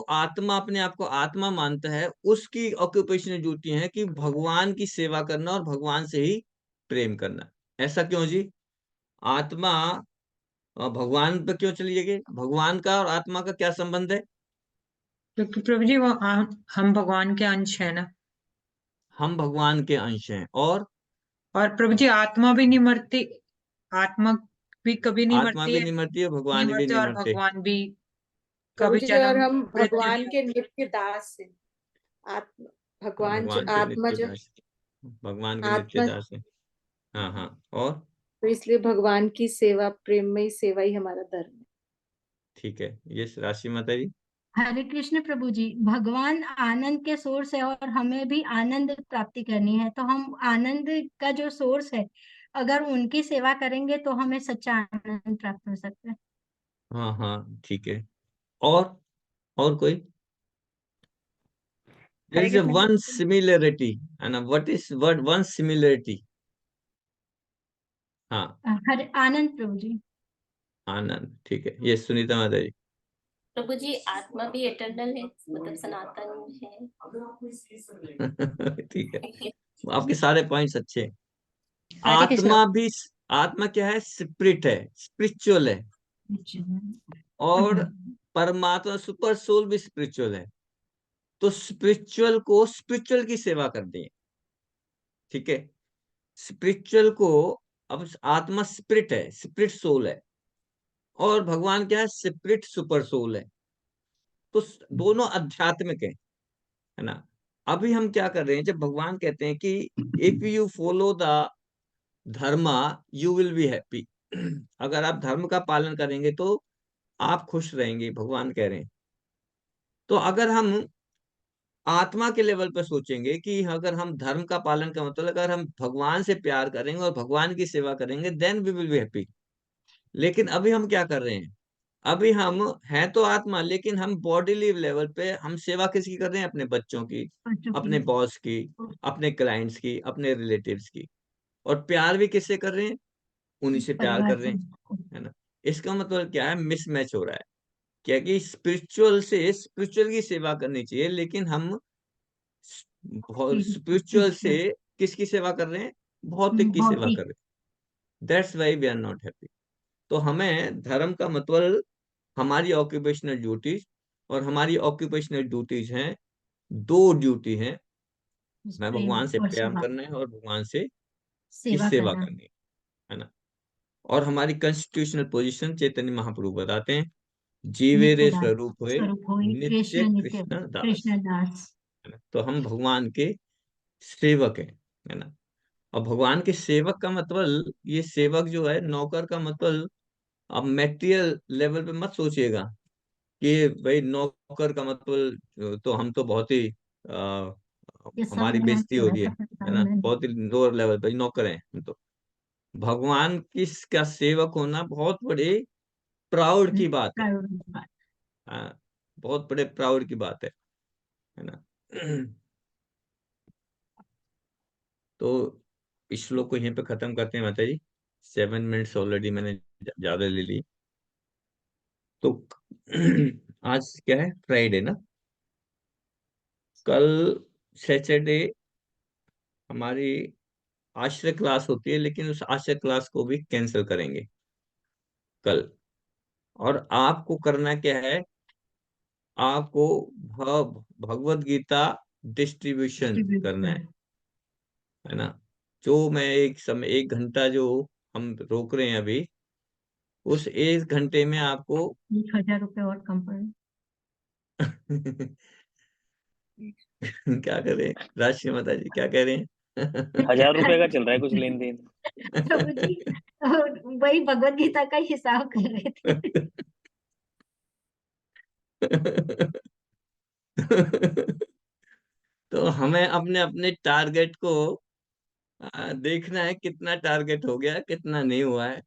आत्मा अपने आप को आत्मा मानता है, उसकी ऑक्यूपेशनल ड्यूटी है कि भगवान की सेवा करना और भगवान से ही प्रेम करना। ऐसा क्यों जी? आत्मा भगवान पे क्यों चली गई? भगवान का और आत्मा का क्या संबंध है? क्योंकि प्रभु जी हम भगवान के अंश है ना। हम भगवान के अंश हैं, और प्रभु जी आत्मा भी नहीं मरती, आत्मा भी कभी नहीं आत्मा मरती भी है, नहीं मरती है, नहीं भगवान भी मरते, नहीं और मरते। भगवान भी प्रभु कभी जी, और जन्म हम मृत्यु नहीं भगवान के होती। नित्य दास हैं। आत्मा, हाँ, भगवान जो भगवान के आत्मा नित्य जो दास, भगवान के नित्य आत्मा, दास है। हाँ हाँ, और तो इसलिए भगवान की सेवा, प्रेममयी सेवा ही हमारा धर्म है। ठीक है, ये राशि माता जी। हरे कृष्ण प्रभु जी, भगवान आनंद के सोर्स है और हमें भी आनंद प्राप्ति करनी है, तो हम आनंद का जो सोर्स है, अगर उनकी सेवा करेंगे तो हमें सच्चा आनंद प्राप्त हो सकता है। हाँ हाँ, ठीक है। और कोई? There Hare is a Krishna one Prabhu ji. Similarity, है ना। What is word one similarity? हाँ, हरे आनंद प्रभु जी। आनंद, ठीक है, ये सुनीता माता जी। प्रभु जी, आत्मा भी इटर्नल है, मतलब सनातन ठीक है, है। आपके सारे पॉइंट्स अच्छे हैं। हरे कृष्ण। आत्मा भी, आत्मा क्या है? स्पिरिट है, स्पिरिचुअल है। और परमात्मा सुपर सोल भी स्पिरिचुअल है। तो स्पिरिचुअल को स्पिरिचुअल की सेवा करनी है, ठीक है। स्पिरिचुअल को, अब आत्मा स्पिरिट है, स्पिरिट सोल है, और भगवान क्या है? स्पिरिट सुपर सोल है। तो दोनों आध्यात्मिक है ना। अभी हम क्या कर रहे हैं, जब भगवान कहते हैं कि if you follow the Dharma you will be happy, अगर आप धर्म का पालन करेंगे तो आप खुश रहेंगे, भगवान कह रहे हैं। तो अगर हम आत्मा के लेवल पर सोचेंगे कि अगर हम धर्म का पालन का मतलब, अगर हम भगवान से प्यार करेंगे और भगवान की सेवा करेंगे, then we will be happy. लेकिन अभी हम क्या कर रहे हैं? अभी हम हैं तो आत्मा, लेकिन हम बॉडी लेवल पे हम सेवा किसकी कर रहे हैं? अपने बच्चों की, बच्चों की। अपने बॉस की, अपने क्लाइंट्स की, अपने रिलेटिव्स की। और प्यार भी किससे कर रहे हैं? उन्हीं से प्यार परिवार कर रहे से। हैं, है ना। इसका मतलब क्या है? मिसमैच हो रहा है। क्या कि स्पिरिचुअल से स्पिरिचुअल की सेवा करनी चाहिए, लेकिन हम स्पिरिचुअल से किसकी सेवा कर रहे हैं? भौतिक की सेवा कर भौतिक। रहे हैं। That's why we are not happy. तो हमें धर्म का मतलब हमारी ऑक्यूपेशनल ड्यूटीज, और हमारी ऑक्यूपेशनल ड्यूटीज हैं, दो ड्यूटी हैं। मैं प्रेम भगवान से और प्रेम सेवा, करना है और भगवान से की सेवा सेवा करना। करनी है ना। और हमारी कॉन्स्टिट्यूशनल पोजीशन चैतन्य महाप्रभु बताते हैं, जीवेरे नित्यदास स्वरूप हुए स्वरूप होए नित्य कृष्ण नित्य कृष्ण दास, कृष्ण दास। है ना। तो हम भगवान के सेवक हैं, है ना। और भगवान के सेवक का मतलब, ये सेवक जो है, नौकर का मतलब, आप मेटेरियल लेवल पे मत सोचिएगा कि भाई नौकर का मतलब तो हम तो बहुत ही ये सब हमारी ग्रंथ बेइज्जती जो हो है रही है ना, मैंने बहुत ही लोअर लेवल पे नौकर हैं हम तो। भगवान का सेवक होना बहुत बड़ी प्राउड की बात है। प्रायोरिटी। हाँ, बहुत बड़े प्राउड की बात है ना। तो इस श्लोक को यहीं पे खत्म करते हैं माता जी। 7 मिनट्स ऑलरेडी मैंने ज्यादा ले ली। तो आज क्या है, फ्राइडे ना। कल सैटरडे हमारी आश्रय क्लास होती है, लेकिन उस आश्रय क्लास को भी कैंसिल करेंगे कल। और आपको करना क्या है, आपको भगवत गीता डिस्ट्रीब्यूशन करना है ना। जो मैं एक समय 1 घंटा जो हम रोक रहे हैं अभी, उस 1 घंटे में आपको 1,000 रुपए और कम पड़े। क्या करें, राष्ट्रीय माता जी क्या कह रहे हैं? 1,000 रुपए का चल रहा है कुछ लेन देन। प्रभु जी वही भगवत गीता का ही हिसाब कर रहे थे। तो हमें अपने अपने टारगेट को देखना है, कितना टारगेट हो गया, कितना नहीं हुआ है।